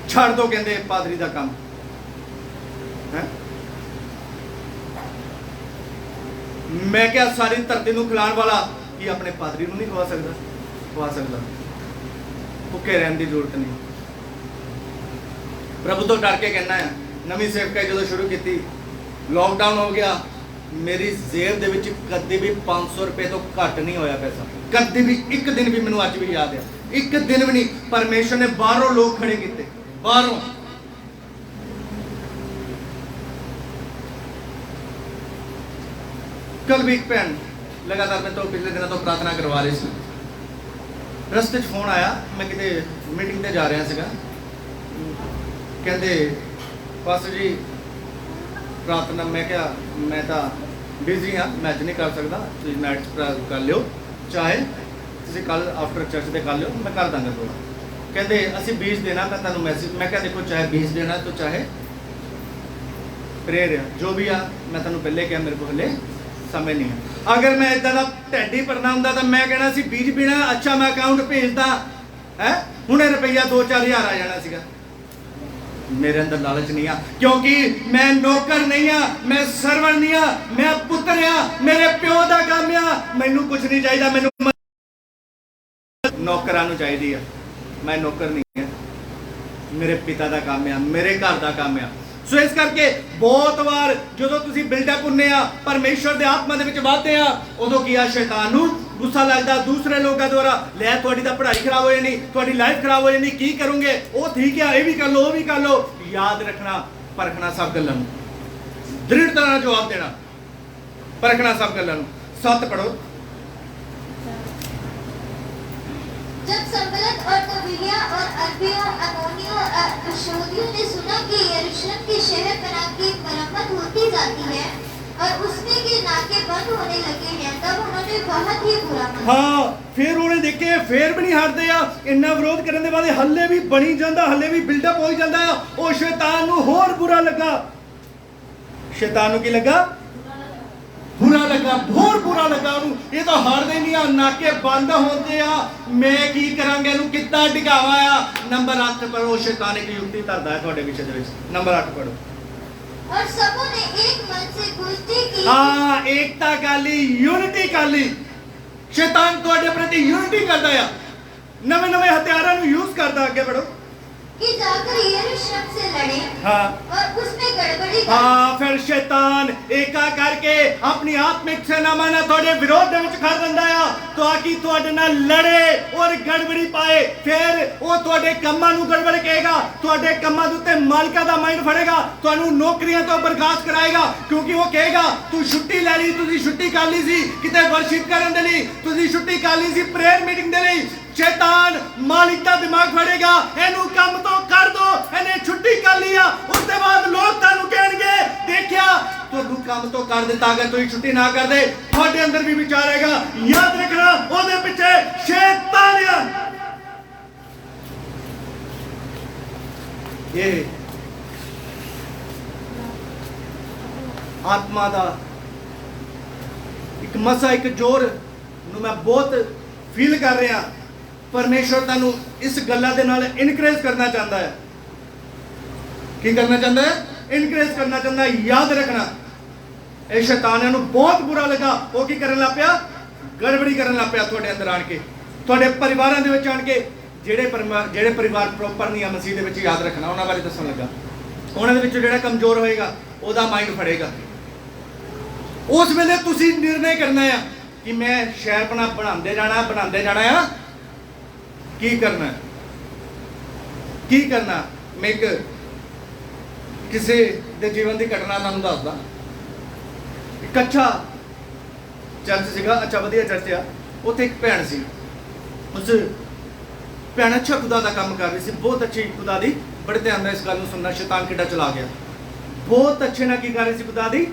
ਛੱਡ ਦੋ ਕਹਿੰਦੇ ਪਾਦਰੀ ਦਾ ਕੰਮ ਹੈ। ਮੈਂ ਕਿਹਾ ਸਾਰੀ ਧਰਤੀ ਨੂੰ ਖਿਲਾਉਣ ਵਾਲਾ ਕੀ ਆਪਣੇ ਪਾਦਰੀ ਨੂੰ ਨਹੀਂ ਖਵਾ ਸਕਦਾ? ਖਵਾ ਸਕਦਾ। ਭੁੱਖੇ ਰਹਿਣ ਦੀ ਜ਼ਰੂਰਤ ਨਹੀਂ। ਪ੍ਰਭੂ ਤੋਂ ਡਰ ਕੇ ਕਹਿਣਾ ਹੈ। ਨਵੀਂ ਸੇਵਕਾਈ ਜਦੋਂ ਸ਼ੁਰੂ ਕੀਤੀ, ਲੋਕਡਾਊਨ ਹੋ ਗਿਆ, ਮੇਰੀ ਜੇਬ ਦੇ ਵਿੱਚ ਕਦੇ ਵੀ 500 ਰੁਪਏ ਤੋਂ ਘੱਟ ਨਹੀਂ ਹੋਇਆ ਪੈਸਾ। ਕਦੇ ਵੀ, ਇੱਕ ਦਿਨ ਵੀ, ਮੈਨੂੰ ਅੱਜ ਵੀ ਯਾਦ ਹੈ, ਇੱਕ ਦਿਨ ਵੀ ਨਹੀਂ। ਪਰਮੇਸ਼ਰ ਨੇ ਬਾਹਰੋਂ ਲੋਕ ਖੜੇ ਕੀਤੇ, ਬਾਹਰੋਂ। कल भी एक भैन लगातार मैं तो पिछले दिनों तो प्रार्थना करवा रही थी, रस्ते च फोन आया, मैं किते मीटिंग ते जा रहा सीगा, कहते पास्टर जी प्रार्थना। मैं क्या, मैं तो बिजी हाँ, मैं अज नहीं कर सकता, तुम नाइट कर लियो, चाहे तुम कल आफ्टर चर्च से कर लियो, मैं कर दांगा थोड़ा। कहते असी बीज देना तो तुम मैसेज। मैं क्या देखो, चाहे बीज देना तो चाहे प्रेयर, जो भी आ, मैं तुम पहले क्या, मेरे को हले समय नहीं है। अगर मैं इदा का ढेडी भरना होंदा तो मैं कहना सी बीज पीना, अच्छा मैं अकाउंट भेजदा है, हुणे रुपया 2-4 हज़ार आ जाना सीगा। मेरे अंदर लालच नहीं आ, क्योंकि मैं नौकर नहीं आ, मैं सर्वर नहीं आ, मैं पुत्र आ, मेरे प्यो का काम आ। मैनू कुछ नहीं चाहिए, मैनू नौकरां नूं चाहिदी आ। मैं नौकर नहीं है, मेरे पिता का काम आ, मेरे घर का काम आ। सो इस करके बहुत बार जो तुसी बिल्डअप होने आ, परमेश्वर दे आत्मा दे विच वाधदे आ, उदों की आ शैतान नूं गुस्सा लगदा, दूसरे लोगों द्वारा लै तुहाडी तां पढ़ाई खराब हो जानी, तुहाडी लाइफ खराब हो जानी, की करोगे? वो ठीक है, ये भी कर लो, वो भी कर लो। याद रखना, परखना सब गल्लां नूं, दृढ़ता नाल जवाब देना, परखना सब गल्लां नूं। 7 पढ़ो। जब संबलत और तबीलिया और अरबियों, अमोनियों और अशोदियों ने सुना कि यरूशलेम के शहर बना की मरम्मत होती जाती है और उसमें के नाके बंद होने लगे हैं, तब उन्होंने बहुत ही बुरा माना। हाँ, फिर उन्हें देखे, फिर भी नहीं हटते आ, इन्ना विरोध करने के बाद हल्ले भी बनी जाता, हल्ले भी बिल्डअप हो जाता है। वो शैतान नूं होर बुरा लगा। शैतान नूं की लगा? बुरा लगा, बहुत बुरा लगा उन्होंने। ये तो हारदे नहीं आ, नाके बंद होते आ, मैं की करांगे, इहनूं किद्दां टिकावा आ। नंबर 8 पढ़ो। शैतान एक युक्ति धरदा है तुहाडे विषय दे विच। नंबर 8 पढ़ो। और सबों ने एक मन से गोष्ठी की। हाँ, एकता कर ली, यूनिटी कर ली। शैतान तुहाडे प्रति यूनिटी करदा आ, नवे-नवे हथियारां नूं यूज करदा। आगे बढ़ो। कि जाकर यरूशलेम से लड़े, हाँ, और उसमें गड़बड़ी। हाँ, फिर शैतान एका करके अपनी आत्मिक सेना माना थोड़े विरोध में खड़ दिंदा आ, तो आकी तुहाडे नाल लड़े और गड़बड़ी पाए। फिर वो तुहाडे कम्मां नूं गड़बड़ कहेगा, तुहाडे कम्मां दे उत्ते मालिका दा माइंड फड़ेगा, तुहानूं नौकरियां तो बर्खास्त कराएगा, क्योंकि वो कहेगा तू छुट्टी ले ली, तुसीं छुट्टी कर ली सी किते वर्शिप करन दे लई, तुसीं छुट्टी कर ली सी प्रेयर मीटिंग दे लई। शैतान मालिक का दिमाग फड़ेगा, इनू काम तो कर दो, इन्हें छुट्टी कर लिया, उसके बाद लोग तानू कहेंगे देखिया तू काम तो कर दिता, अगर तू छुट्टी ना कर दे थोड़े अंदर भी विचार आएगा। याद रखना, ओदे पीछे शैतान है। ये आत्मा दा एक मसा, एक जोर नू मैं बहुत फील कर रहा। परमेश्वर तुहानू इस गल्ला दे नाल इनकरेज करना चाहता है। की करना चाहता है? इनकरेज करना चाहता है। याद रखना, ये शैतान नू बहुत बुरा लगा, वो की करन लग पिया, गड़बड़ी करन लग पिया तुहाडे अंदर आण के, तुहाडे परिवारां दे विच आण के। ਜਿਹੜੇ परिवार प्रॉपर नहीं आ मसीह दे विच, याद रखना, उन्हां बारे दस्सण लगा। उन्हां दे विच जिहड़ा कमजोर होएगा ओहदा माइंड फड़ेगा। उस वेले तुसीं निर्णय करना है कि मैं शहर बनाते जाना है। की करना है, की करना? मैं किसी ਦੇ ਜੀਵਨ ਦੀ ਘਟਨਾ ਤੁਹਾਨੂੰ ਦੱਸਦਾ। ਇੱਕ ਅੱਛਾ ਚਰਚ ਸੀਗਾ, ਅੱਛਾ ਵਧੀਆ ਚਰਚ ਆ। ਉੱਥੇ ਇੱਕ ਭੈਣ ਸੀ, ਉਸ ਭੈਣ ਅੱਛਾ ਖੁਦਾ ਦਾ ਕੰਮ ਕਰ ਰਹੀ ਸੀ, ਬਹੁਤ ਅੱਛੀ ਖੁਦਾ ਦੀ। ਬੜੇ ਧਿਆਨ ਨਾਲ ਇਸ ਗੱਲ ਨੂੰ ਸੁਣਨਾ, ਸ਼ੈਤਾਨ ਕਿੱਡਾ ਚਲਾ ਗਿਆ। ਬਹੁਤ ਅੱਛੇ ਨਾਲ ਕੀ ਕਰ ਰਹੀ ਸੀ, ਖੁਦਾ ਦੀ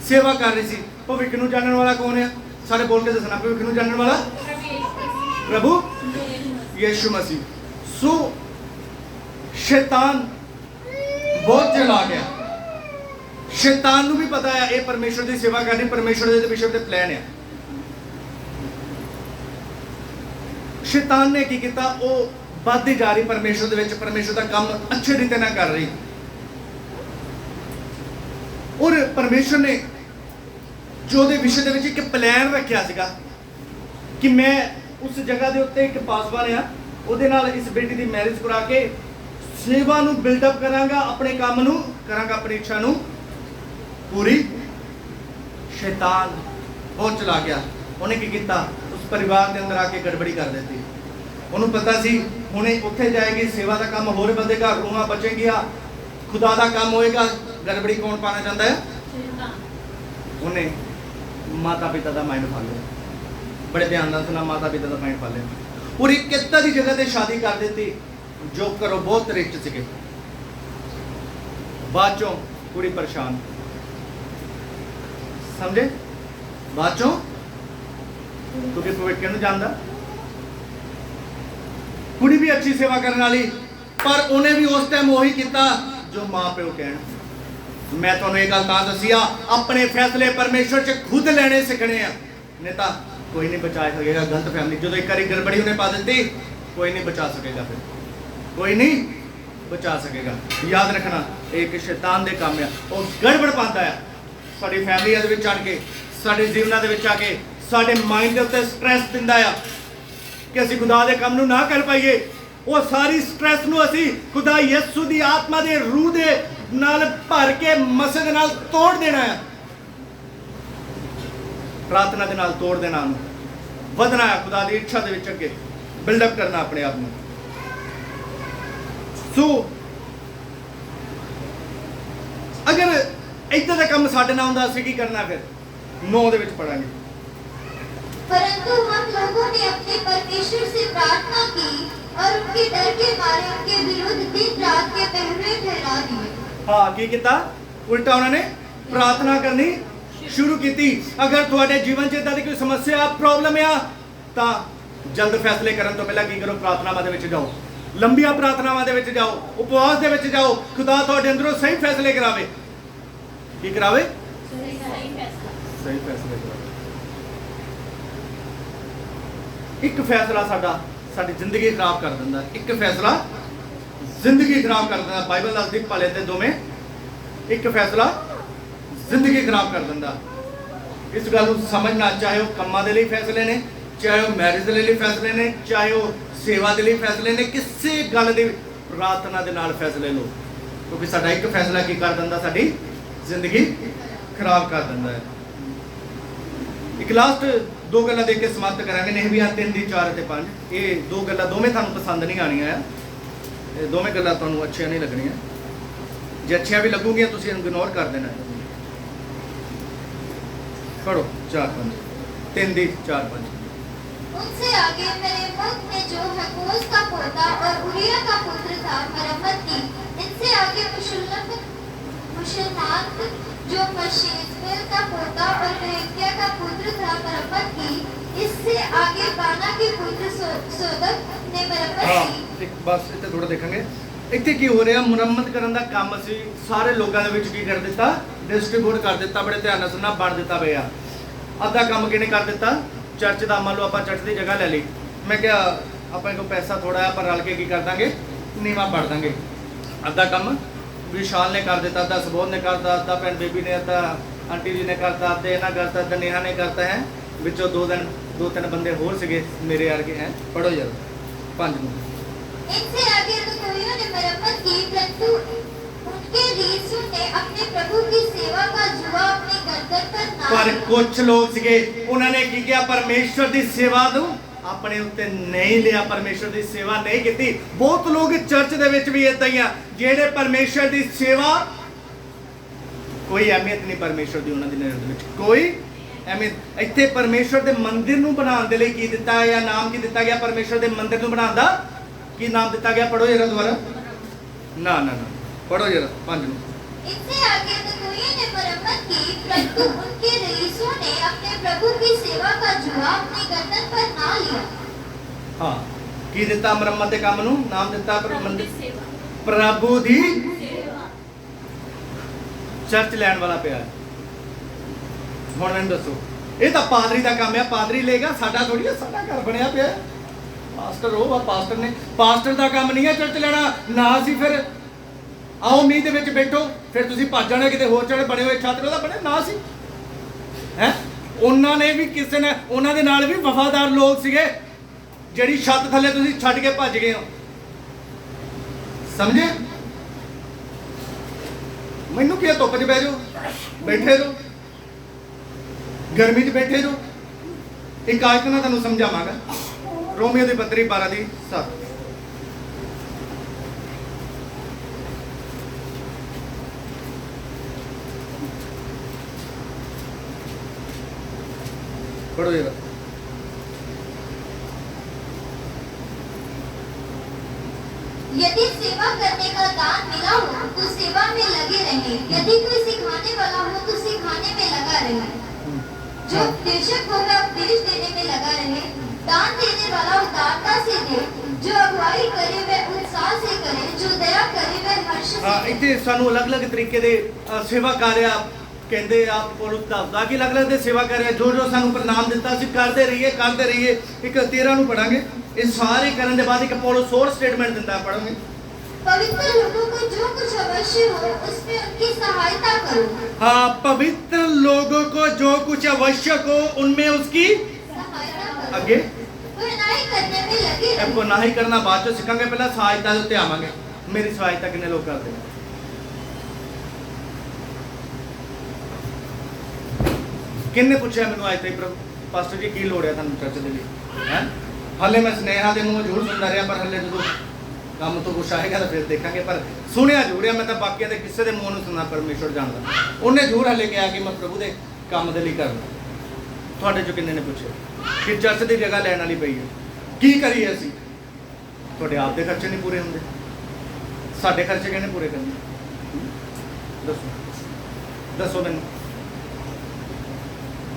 ਸੇਵਾ ਕਰ ਰਹੀ ਸੀ। ਭਵਿੱਖ ਨੂੰ ਜਾਣਨ ਵਾਲਾ ਕੌਣ ਆ? ਸਾਰੇ ਬੋਲ ਕੇ ਦੱਸਣਾ, ਭਵਿੱਖ ਨੂੰ ਜਾਣਨ ਵਾਲਾ ਪ੍ਰਭੂ ਯੀਸ਼ੂ ਮਸੀਹ। ਸੋ ਸ਼ੈਤਾਨ ਬਹੁਤ ਚਲਾ ਗਿਆ। ਸ਼ੈਤਾਨ ਨੂੰ ਵੀ ਪਤਾ ਹੈ ਇਹ ਪਰਮੇਸ਼ਰ ਦੀ ਸੇਵਾ ਕਰਨੀ ਪਰਮੇਸ਼ਰ ਦੇ ਤੇ ਵਿਸ਼ਵ ਦੇ ਪਲਾਨ ਹੈ। ਸ਼ੈਤਾਨ ਨੇ ਕੀ ਕੀਤਾ? ਉਹ ਵੱਧਦੀ ਜਾ ਰਹੀ ਪਰਮੇਸ਼ਰ ਦੇ ਵਿੱਚ, ਪਰਮੇਸ਼ਰ ਦਾ ਕੰਮ ਅੱਛੇ ਰੀਤੇ ਨਾਲ ਕਰ ਰਹੀ। ਔਰ ਪਰਮੇਸ਼ਰ ਨੇ ਜੋ ਉਹਦੇ ਵਿਸ਼ੇ ਦੇ ਵਿੱਚ ਇੱਕ ਪਲਾਨ ਰੱਖਿਆ ਸੀਗਾ ਕਿ ਮੈਂ ਉਸ ਜਗ੍ਹਾ ਦੇ ਉੱਤੇ ਇੱਕ ਪਾਸਵਾਨ ਆ, ਉਹਦੇ ਨਾਲ ਇਸ ਬੇਟੀ ਦੀ ਮੈਰਿਜ ਕਰਾ ਕੇ ਸੇਵਾ ਨੂੰ ਬਿਲਡਅਪ ਕਰਾਂਗਾ, ਆਪਣੇ ਕੰਮ ਨੂੰ ਕਰਾਂਗਾ, ਆਪਣੀ ਇੱਛਾ ਨੂੰ ਪੂਰੀ। ਸ਼ੈਤਾਨ ਬਹੁਤ ਚਲਾ ਗਿਆ। ਉਹਨੇ ਕੀ ਕੀਤਾ? ਉਸ ਪਰਿਵਾਰ ਦੇ ਅੰਦਰ ਆ ਕੇ ਗੜਬੜੀ ਕਰ ਦਿੱਤੀ। ਉਹਨੂੰ ਪਤਾ ਸੀ ਹੁਣੇ ਉੱਥੇ ਜਾਏਗੀ, ਸੇਵਾ ਦਾ ਕੰਮ ਹੋਰ ਵਧੇਗਾ, ਰੂਹਾਂ ਬਚੇਗੀਆਂ, ਖੁਦਾ ਦਾ ਕੰਮ ਹੋਏਗਾ। ਗੜਬੜੀ ਕੌਣ ਪਾਣਾ ਚਾਹੁੰਦਾ ਹੈ? ਉਹਨੇ ਮਾਤਾ ਪਿਤਾ ਦਾ ਮਾਈਂਡ ਫੜ ਲਿਆ। ਬੜੇ ਧਿਆਨ ਨਾਲ ਸੁਣਾ, ਮਾਤਾ ਪਿਤਾ ਦਾ ਮਾਈਂਡ ਫੜ ਲਿਆ। ਔਰ ਇੱਕ ਕਿੱਤਾ ਦੀ ਜਗ੍ਹਾ ਤੇ ਸ਼ਾਦੀ ਕਰ ਦਿੱਤੀ ਜੋ ਕਰੋ ਬਹੁਤ ਰਿਚ ਸੀਗੇ। ਬਾਅਦ ਚੋਂ ਕੁੜੀ ਪਰੇਸ਼ਾਨ, ਸਮਝੇ? ਬਾਅਦ ਚੋਂ ਕਿਉਂਕਿ ਭਵਿੱਖ ਨੂੰ ਜਾਣਦਾ। ਕੁੜੀ ਵੀ ਅੱਛੀ ਸੇਵਾ ਕਰਨ ਵਾਲੀ, ਪਰ ਉਹਨੇ ਵੀ ਉਸ ਟਾਈਮ ਉਹੀ ਕੀਤਾ ਜੋ ਮਾਂ ਪਿਓ ਕਹਿਣ। ਮੈਂ ਤੁਹਾਨੂੰ ਇਹ ਗੱਲ ਤਾਂ ਦੱਸੀ ਆ, ਆਪਣੇ ਫੈਸਲੇ ਪਰਮੇਸ਼ਰ 'ਚ ਖੁਦ ਲੈਣੇ ਸਿੱਖਣੇ ਆ, ਨਹੀਂ ਤਾਂ ਕੋਈ ਨਹੀਂ ਬਚਾ ਸਕੇਗਾ। ਗਲਤ ਫੈਮਿਲੀ ਜਦੋਂ ਇੱਕ ਵਾਰੀ ਗੜਬੜੀ ਉਹਨੇ ਪਾ ਦਿੱਤੀ, ਕੋਈ ਨਹੀਂ ਬਚਾ ਸਕੇਗਾ, ਫਿਰ ਕੋਈ ਨਹੀਂ ਬਚਾ ਸਕੇਗਾ। ਯਾਦ ਰੱਖਣਾ, ਇਹ ਇੱਕ ਸ਼ੈਤਾਨ ਦੇ ਕੰਮ ਆ। ਉਹ ਗੜਬੜ ਪਾਉਂਦਾ ਆ ਸਾਡੀ ਫੈਮਲੀਆਂ ਦੇ ਵਿੱਚ ਆਣ ਕੇ, ਸਾਡੇ ਜੀਵਨਾਂ ਦੇ ਵਿੱਚ ਆ ਕੇ, ਸਾਡੇ ਮਾਈਂਡ ਦੇ ਉੱਤੇ ਸਟ੍ਰੈਸ ਦਿੰਦਾ ਆ ਕਿ ਅਸੀਂ ਖੁਦਾ ਦੇ ਕੰਮ ਨੂੰ ਨਾ ਕਰ ਪਾਈਏ। ਉਹ ਸਾਰੀ ਸਟ੍ਰੈਸ ਨੂੰ ਅਸੀਂ ਖੁਦਾ ਯਿਸੂ ਦੀ ਆਤਮਾ ਦੇ ਰੂਹ ਦੇ ਨਾਲ ਭਰ ਕੇ ਮਸਦ ਨਾਲ ਤੋੜ ਦੇਣਾ ਹੈ। ਪ੍ਰਾਰਥਨਾ ਦੇ ਨਾਲ ਤੋੜ ਦੇਣਾ, ਉਹਨੂੰ ਵਧਣਾ ਹੈ ਖੁਦਾ ਦੀ ਇੱਛਾ ਦੇ ਵਿੱਚ, ਅੱਗੇ ਬਿਲਡਅਪ ਕਰਨਾ ਆਪਣੇ ਆਪ ਨੂੰ। ਸੋ ਅਗਰ ਇੱਦਾਂ ਦਾ ਕੰਮ ਸਾਡੇ ਨਾਲ ਹੁੰਦਾ, ਅਸੀਂ ਕੀ ਕਰਨਾ? ਫਿਰ 9 ਦੇ ਵਿੱਚ ਪੜਾਂਗੇ। परंतु हम लोगों ने अपने परमेश्वर से प्रार्थना की और उनके डर के मारे उनके विरुद्ध दिन रात के पहरे फैला दिए। हाँ, की किया? उल्टा उन्होंने प्रार्थना करनी शुरू की। अगर थोड़े जीवन च इदां दी कोई समस्या प्रॉब्लम आ तां जल्द फैसले करन तो पहला की करो? प्रार्थनावां दे विच जाओ, लंबिया प्रार्थनावां दे विच जाओ, उपवास दे विच जाओ। खुदा तुहाडे अंदरों सही फैसले करावे। की करावे? सही फैसले करावे। एक फैसला साडी जिंदगी खराब कर दिंदा, एक फैसला जिंदगी खराब कर दिंदा। बाइबल दसदी भले ते दोवें, एक फैसला जिंदगी खराब कर दिंदा। इस गल नूं समझना, चाहे वो कम्मां दे लई फैसले ने, चाहे वो मैरिज दे लई फैसले ने, चाहे वो सेवा दे लई फैसले ने, किसी गल दे प्रार्थना दे नाल फैसले लो, क्योंकि साडा एक फैसला की कर दिंदा, साडी जिंदगी खराब कर दिंदा है। एक लास्ट 2 गल्लां देख के समाप्त करांगे। नहमिया 3 ਦੀ 4 ਤੇ 5। ये 2 गल्लां दोवें ਤੁਹਾਨੂੰ पसंद नहीं आनियां है, ये दोवें गल्लां ਤੁਹਾਨੂੰ अच्छियां नहीं लगनियां। जे अच्छियां भी लगूंगियां तुसीं इग्नोर कर देना। पढ़ो 4-5, 3 ਦੀ 4-5। उनसे आगे मेरेमोत ने जो हकोस का पोता और उरिया का पुत्र था मरम्मत की। इनसे आगे मुशलमान जो मशीस्पेल का पोता और बेरेकिया का पुत्र था मरम्मत की। इससे आगे बाना के पुत्र सोदक ने मरम्मत की। एक बस इत्थे थोड़ा देखेंगे ਇੱਥੇ ਕੀ ਹੋ ਰਿਹਾ? ਮੁਰੰਮਤ ਕਰਨ ਦਾ ਕੰਮ ਅਸੀਂ ਸਾਰੇ ਲੋਕਾਂ ਦੇ ਵਿੱਚ ਕੀ ਕਰ ਦਿੱਤਾ? ਡਿਸਟ੍ਰੀਬਿਊਟ ਕਰ ਦਿੱਤਾ। ਬੜੇ ਧਿਆਨ ਨਾਲ ਸੁਣਨਾ, ਵੰਡ ਦਿੱਤਾ ਪਿਆ। ਅੱਧਾ ਕੰਮ ਕਿਹਨੇ ਕਰ ਦਿੱਤਾ? ਚਰਚ ਦਾ। ਮੰਨ ਲਓ ਆਪਾਂ ਚਰਚ ਦੀ ਜਗ੍ਹਾ ਲੈ ਲਈ, ਮੈਂ ਕਿਹਾ ਆਪਾਂ ਕੋਲ ਪੈਸਾ ਥੋੜਾ ਹੈ, ਪਰ ਰਲ ਕੇ ਕੀ ਕਰ ਦਾਂਗੇ? ਨੀਵਾਂ ਪੜ ਦਾਂਗੇ। ਅੱਧਾ ਕੰਮ ਵਿਸ਼ਾਲ ਨੇ ਕਰ ਦਿੱਤਾ, ਅੱਧਾ ਸਬੋਧ ਨੇ ਕਰਤਾ, ਅੱਧਾ ਭੈਣ ਬੇਬੀ ਨੇ, ਅੱਧਾ ਆਂਟੀ ਜੀ ਨੇ ਕਰਤਾ, ਅੱਧੇ ਇਹਨਾਂ ਕਰਤਾ, ਅੱਧਾ ਨੇਹਾ ਨੇ ਕਰਤਾ ਹੈ। ਵਿੱਚੋਂ 2-3 ਬੰਦੇ ਹੋਰ ਸੀਗੇ ਮੇਰੇ ਵਰਗੇ ਹੈ। ਪੜੋ ਯਾਰ 5 ਨੂੰ। इनसे आगे रसोइयों ने मरम्मत की, परंतु उनके रीसों ने अपने प्रभु की सेवा का जुआ अपनी गर्दन पर ना पर कुछ लोग सीगे उन्होंने की किया? परमेश्वर की सेवा ਨੂੰ ਆਪਣੇ ਉੱਤੇ ਨਹੀਂ ਲਿਆ, ਪਰਮੇਸ਼ਰ ਦੀ ਸੇਵਾ ਨਹੀਂ ਕੀਤੀ। ਬਹੁਤ ਲੋਕ ਚਰਚ ਦੇ ਵਿੱਚ ਵੀ ਇਦਾਂ ਹੀ ਆ ਜਿਹੜੇ ਪਰਮੇਸ਼ਰ ਦੀ ਸੇਵਾ ਕੋਈ ਅਹਿਮੀਅਤ ਨਹੀਂ ਪਰਮੇਸ਼ਰ ਦੀ ਉਹਨਾਂ ਦੀ ਨਜ਼ਰ ਦੇ ਵਿੱਚ, ਕੋਈ ਅਹਿਮੀਅਤ। ਇੱਥੇ ਪਰਮੇਸ਼ਰ ਦੇ ਮੰਦਿਰ ਨੂੰ ਬਣਾਉਣ ਦੇ ਲਈ ਕੀ ਦਿੱਤਾ ਹੈ, ਜਾਂ ਨਾਮ ਕੀ ਦਿੱਤਾ ਗਿਆ ਪਰਮੇਸ਼ਰ ਦੇ ਮੰਦਿਰ ਨੂੰ ਬਣਾਉਣ ਦਾ? ਕੀ ਨਾਮ ਦਿੱਤਾ ਗਿਆ? ਪੜੋ ਜਰਾ ਦੁਬਾਰਾ। ਨਾ ना ना पढ़ो जरा 5 ਨੂੰ। इससे आगे तकोइये ने मरम्मत की, परंतु उनके रईसों ने अपने प्रभु की सेवा का जुआ अपनी गर्दन पर ना लिया। हाँ, की ਦਿੱਤਾ ਮੁਰੰਮਤ ਦੇ ਕੰਮ ਨੂੰ? ਨਾਮ ਦਿੱਤਾ ਪ੍ਰਭੂ ਦੀ ਮੰਦਿਰ, ਸੇਵਾ ਪ੍ਰਭੂ ਦੀ ਸੇਵਾ। ਚਰਚ ਲੈਣ ਵਾਲਾ ਪਿਆ। ਹੁਣ ਮੈਨੂੰ ਦੱਸੋ, ਇਹ ਤਾਂ ਪਾਦਰੀ ਦਾ ਕੰਮ ਹੈ, ਪਾਦਰੀ ਲੇਗਾ, ਸਾਡਾ ਥੋੜੀ ਹੈ, ਸਾਡਾ ਘਰ ਬਣਿਆ ਪਿਆ। ਪਾਸਟਰ ਉਹ ਆ, ਪਾਸਟਰ ਨੇ, ਪਾਸਟਰ ਦਾ ਕੰਮ ਨਹੀਂ ਹੈ ਚਰਚ ਲੈਣਾ ਨਾ। ਸੀ ਫਿਰ ਆਓ ਮੀਂਹ ਦੇ ਵਿੱਚ ਬੈਠੋ, ਫਿਰ ਤੁਸੀਂ ਭੱਜ ਜਾਣਾ ਕਿਤੇ ਹੋਰ ਚੜ ਬਣੇ ਹੋਏ ਛੱਤ ਉਹਦਾ ਬਣਿਆ ਨਾ ਸੀ ਹੈ। ਉਹਨਾਂ ਨੇ ਵੀ ਕਿਸੇ ਨੇ, ਉਹਨਾਂ ਦੇ ਨਾਲ ਵੀ ਵਫਾਦਾਰ ਲੋਕ ਸੀਗੇ, ਜਿਹੜੀ ਛੱਤ ਥੱਲੇ ਤੁਸੀਂ ਛੱਡ ਕੇ ਭੱਜ ਗਏ ਹੋ। ਸਮਝੇ? ਮੈਨੂੰ ਕੀ ਧੁੱਪ 'ਚ ਬਹਿ ਜਾਓ, ਬੈਠੇ ਰਹੋ, ਗਰਮੀ 'ਚ ਬੈਠੇ ਰਹੋ। ਇੱਕ ਆਇਤ ਨਾਲ ਤੁਹਾਨੂੰ ਸਮਝਾਵਾਂਗਾ, रोमियो ਦੀ ਪੱਤਰੀ 12 ਦੀ 7। पढ़ो जरा। यदि सेवा करने का दान मिला हो तो सेवा में लगे रहे, यदि कोई सिखाने वाला हो तो सिखाने में लगा रहे, जो उपदेशक हो वह उपदेश देने में लगा रहे, दान देने वाला उदारता से दे, जो अगुवाई करे वह उत्साह से करे, जो दया करे वह हर्ष से करे। ਇੱਥੇ ਸਾਨੂੰ ਅਲੱਗ-ਅਲੱਗ ਤਰੀਕੇ ਦੇ ਸੇਵਾ ਕਾਰਿਆ ਕਹਿੰਦੇ ਆ। ਪੌਲੁਸ ਦੱਸਦਾ ਕਿ ਅਲੱਗ-ਅਲੱਗ ਦੇ ਸੇਵਾ ਕਾਰਿਆ ਜੋ ਜੋ ਸਾਨੂੰ ਪ੍ਰਨਾਮ ਦਿੱਤਾ ਸੀ ਕਰਦੇ ਰਹੀਏ, ਕਰਦੇ ਰਹੀਏ। ਇੱਕ 13 ਨੂੰ ਪੜਾਂਗੇ। ਇਹ ਸਾਰੇ ਕਰਨ ਦੇ ਬਾਅਦ ਇੱਕ ਪੌਲੁਸ ਹੋਰ ਸਟੇਟਮੈਂਟ ਦਿੰਦਾ, ਪੜਾਂਗੇ। पवित्र लोगों को जो कुछ अवश्य हो उसमें उनकी सहायता करो। हाँ, पवित्र लोगों को जो कुछ आवश्यक हो उनमें उसकी सहायता करो। आगे बुराई करने में लगे रहो। आपको ना ही करना बाद चो सीखांगे, पहला सहायता ਦੇ ਉੱਤੇ ਆਵਾਂਗੇ। ਮੇਰੀ ਸਹਾਇਤਾ ਕਿੰਨੇ ਲੋਕ ਕਰਦੇ ਨੇ? ਕਿੰਨੇ ਪੁੱਛਿਆ ਮੈਨੂੰ ਅੱਜ ਤੱਕ, ਪ੍ਰਭੂ ਪਾਸਟਰ ਜੀ ਕੀ ਲੋੜ ਹੈ ਤੁਹਾਨੂੰ ਚਰਚ ਦੇ ਲਈ ਹੈ? ਹਾਲੇ ਮੈਂ ਸਨੇਹਾ ਦੇ ਮੂੰਹੋਂ ਜ਼ਰੂਰ ਸੁਣਦਾ ਰਿਹਾ, ਪਰ ਹਲੇ ਜਦੋਂ ਕੰਮ ਤੋਂ ਕੁਛ ਆਏਗਾ ਤਾਂ ਫਿਰ ਦੇਖਾਂਗੇ। ਪਰ ਸੁਣਿਆ ਜ਼ਰੂਰ ਹੈ, ਮੈਂ ਤਾਂ ਬਾਕੀਆਂ ਦੇ ਕਿਸੇ ਦੇ ਮੂੰਹ ਨੂੰ ਸੁਣਨਾ ਪਰਮੇਸ਼ਵਰ ਜਾਣਦਾ। ਉਹਨੇ ਜ਼ਰੂਰ ਹਲੇ ਕਿਹਾ ਕਿ ਮੈਂ ਪ੍ਰਭੂ ਦੇ ਕੰਮ ਦੇ ਲਈ ਕਰਨਾ। ਤੁਹਾਡੇ ਚੋਂ ਕਿੰਨੇ ਨੇ ਪੁੱਛਿਆ ਕਿ ਚਰਚ ਦੀ ਜਗ੍ਹਾ ਲੈਣ ਵਾਲੀ ਪਈ ਹੈ, ਕੀ ਕਰੀਏ ਅਸੀਂ? ਤੁਹਾਡੇ ਆਪ ਦੇ ਖਰਚੇ ਨਹੀਂ ਪੂਰੇ ਹੁੰਦੇ, ਸਾਡੇ ਖਰਚੇ ਕਿਹਨੇ ਪੂਰੇ ਕਰਨੇ? ਦੱਸੋ ਦੱਸੋ ਮੈਨੂੰ।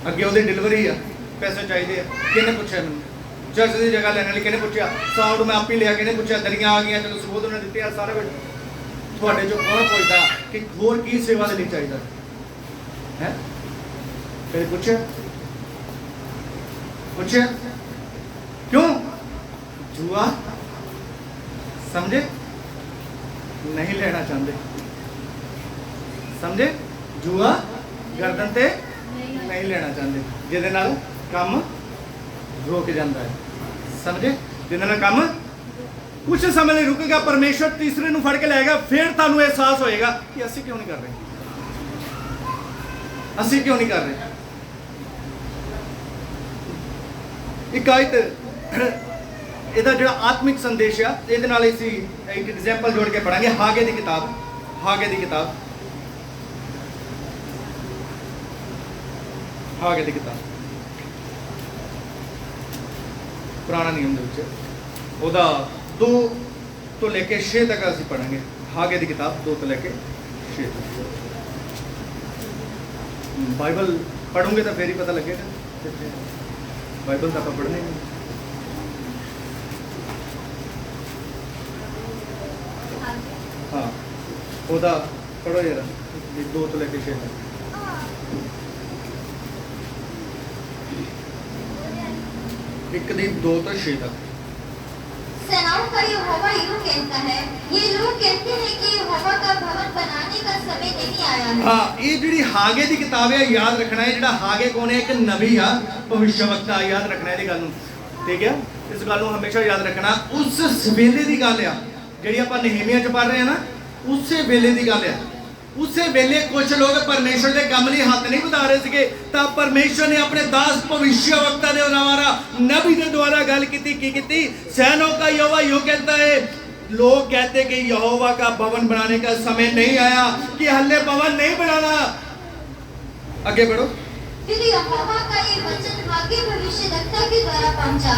ਅੱਗੇ ਉਹਦੀ ਡਿਲੀਵਰੀ ਆ, ਪੈਸੇ ਚਾਹੀਦੇ ਆ, ਕਿਹਨੇ ਪੁੱਛਿਆ ਮੈਨੂੰ? ਚਰਚ ਦੀ ਜਗ੍ਹਾ ਲੈਣ ਵਾਲੀ ਕਿਹਨੇ ਪੁੱਛਿਆ? ਸਾਊਂਡ ਮੈਂ ਆਪ ਹੀ ਲਿਆ, ਕਿਹਨੇ ਪੁੱਛਿਆ? ਦਰੀਆਂ ਆ ਗਈਆਂ, ਚਲੋ ਸਬੂਤ ਉਹਨੇ ਦਿੱਤੇ ਆ ਸਾਰਾ ਕੁਝ। ਤੁਹਾਡੇ ਚੋਂ ਕੌਣ ਪੁੱਛਦਾ ਕਿ ਹੋਰ ਕੀ ਸੇਵਾ ਦੇ ਲਈ ਚਾਹੀਦਾ ਹੈ? ਫਿਰ ਪੁੱਛਿਆ ਪੁੱਛਿਆ ਕਿਉਂ? ਜੂਆ ਸਮਝੇ? ਨਹੀਂ ਲੈਣਾ ਚਾਹੁੰਦੇ, ਸਮਝੇ? ਜੂਆ ਗਰਦਨ ਤੇ ਨਹੀਂ ਲੈਣਾ ਚਾਹੁੰਦੇ, ਜਿਹਦੇ ਨਾਲ ਕੰਮ ਰੁਕ ਜਾਂਦਾ ਹੈ। ਸਮਝੇ? ਜਿਹਦੇ ਨਾਲ ਕੰਮ ਕੁਝ ਸਮੇਂ ਲਈ ਰੁਕੇਗਾ, ਪਰਮੇਸ਼ਵਰ ਤੀਸਰੇ ਨੂੰ ਫੜ ਕੇ ਲਾਏਗਾ। ਫਿਰ ਤੁਹਾਨੂੰ ਅਹਿਸਾਸ ਹੋਏਗਾ ਕਿ ਅਸੀਂ ਕਿਉਂ ਨਹੀਂ ਕਰ ਰਹੇ, ਅਸੀਂ ਕਿਉਂ ਨਹੀਂ ਕਰ ਰਹੇ। ਇੱਕ ਆਇਤ, ਇਹਦਾ ਜਿਹੜਾ ਆਤਮਿਕ ਸੰਦੇਸ਼ ਆ, ਇਹਦੇ ਨਾਲ ਅਸੀਂ ਇੱਕ ਐਗਜ਼ਾਮਪਲ ਜੋੜ ਕੇ ਪੜਾਂਗੇ। ਹਾਗੇ ਦੀ ਕਿਤਾਬ, ਹਾਗੇ ਦੀ ਕਿਤਾਬ, ਹਾਗੇ ਦੀ ਕਿਤਾਬ ਪੁਰਾਣਾ ਨਿਯਮ ਦੇ ਵਿੱਚ ਉਹਦਾ 2 ਤੋਂ ਲੈ ਕੇ 6 ਤੱਕ ਅਸੀਂ ਪੜਾਂਗੇ। ਹਾਗੇ ਦੀ ਕਿਤਾਬ 2 ਤੋਂ ਲੈ ਕੇ 6 ਤੱਕ। ਬਾਈਬਲ ਪੜੋਗੇ ਤਾਂ ਫੇਰ ਹੀ ਪਤਾ ਲੱਗੇਗਾ। ਬਾਈਬਲ ਤਾਂ ਆਪਾਂ ਪੜ੍ਹਨੇ ਨਹੀਂ। ਹਾਂ, ਉਹਦਾ ਪੜੋ ਜਰਾ 2 ਤੋਂ ਲੈ ਕੇ 6 ਤੱਕ। ਇੱਕ ਦੀ 2 ਤੋਂ 6 ਤੱਕ। सेनाओं का यहोवा यूं कहता है, ये लोग कहते हैं कि यहोवा का भवन बनाने का समय नहीं आया है। हाँ, ये ਜਿਹੜੀ ਹਾਗੇ ਦੀ ਕਿਤਾਬ ਹੈ, ਯਾਦ ਰੱਖਣਾ ਹੈ। ਜਿਹੜਾ ਹਾਗੇ ਕੌਣ ਹੈ? ਇੱਕ ਨਬੀ ਆ, ਭਵਿੱਖਵਕਤਾ। ਯਾਦ ਰੱਖਣਾ ਇਹਦੀ ਗੱਲ ਨੂੰ, ਠੀਕ ਹੈ? ਇਸ ਗੱਲ ਨੂੰ ਹਮੇਸ਼ਾ ਯਾਦ ਰੱਖਣਾ। ਉਸ ਵੇਲੇ ਦੀ ਗੱਲ ਆ ਜਿਹੜੀ ਆਪਾਂ ਨehemia ਚ ਪੜ੍ਹ ਰਹੇ ਹਾਂ ਨਾ, ਉਸੇ ਵੇਲੇ ਦੀ ਗੱਲ ਆ। ਉਸੇ ਵੇਲੇ ਕੁਝ ਲੋਕ ਪਰਮੇਸ਼ਰ ਦੇ ਕੰਮ ਲਈ ਹੱਥ ਨਹੀਂ ਵਧਾ ਰਹੇ ਸੀਗੇ, ਤਾਂ ਪਰਮੇਸ਼ਰ ਨੇ ਆਪਣੇ ਦਾਸ ਭਵਿੱਖਵਕਤਾ ਦੇ ਦੁਆਰਾ, ਨਬੀ ਦੇ ਦੁਆਰਾ ਗੱਲ ਕੀਤੀ। ਕੀ ਕੀਤੀ? ਸੈਨों का यहोवा यूं कहता है, लोग कहते कि यहोवा का भवन बनाने का समय नहीं आया, कि हल्ले भवन नहीं बनाना, आगे बढ़ो। फिर यहोवा का ये वचन हागे भविष्यद्वक्ता के द्वारा पहुंचा,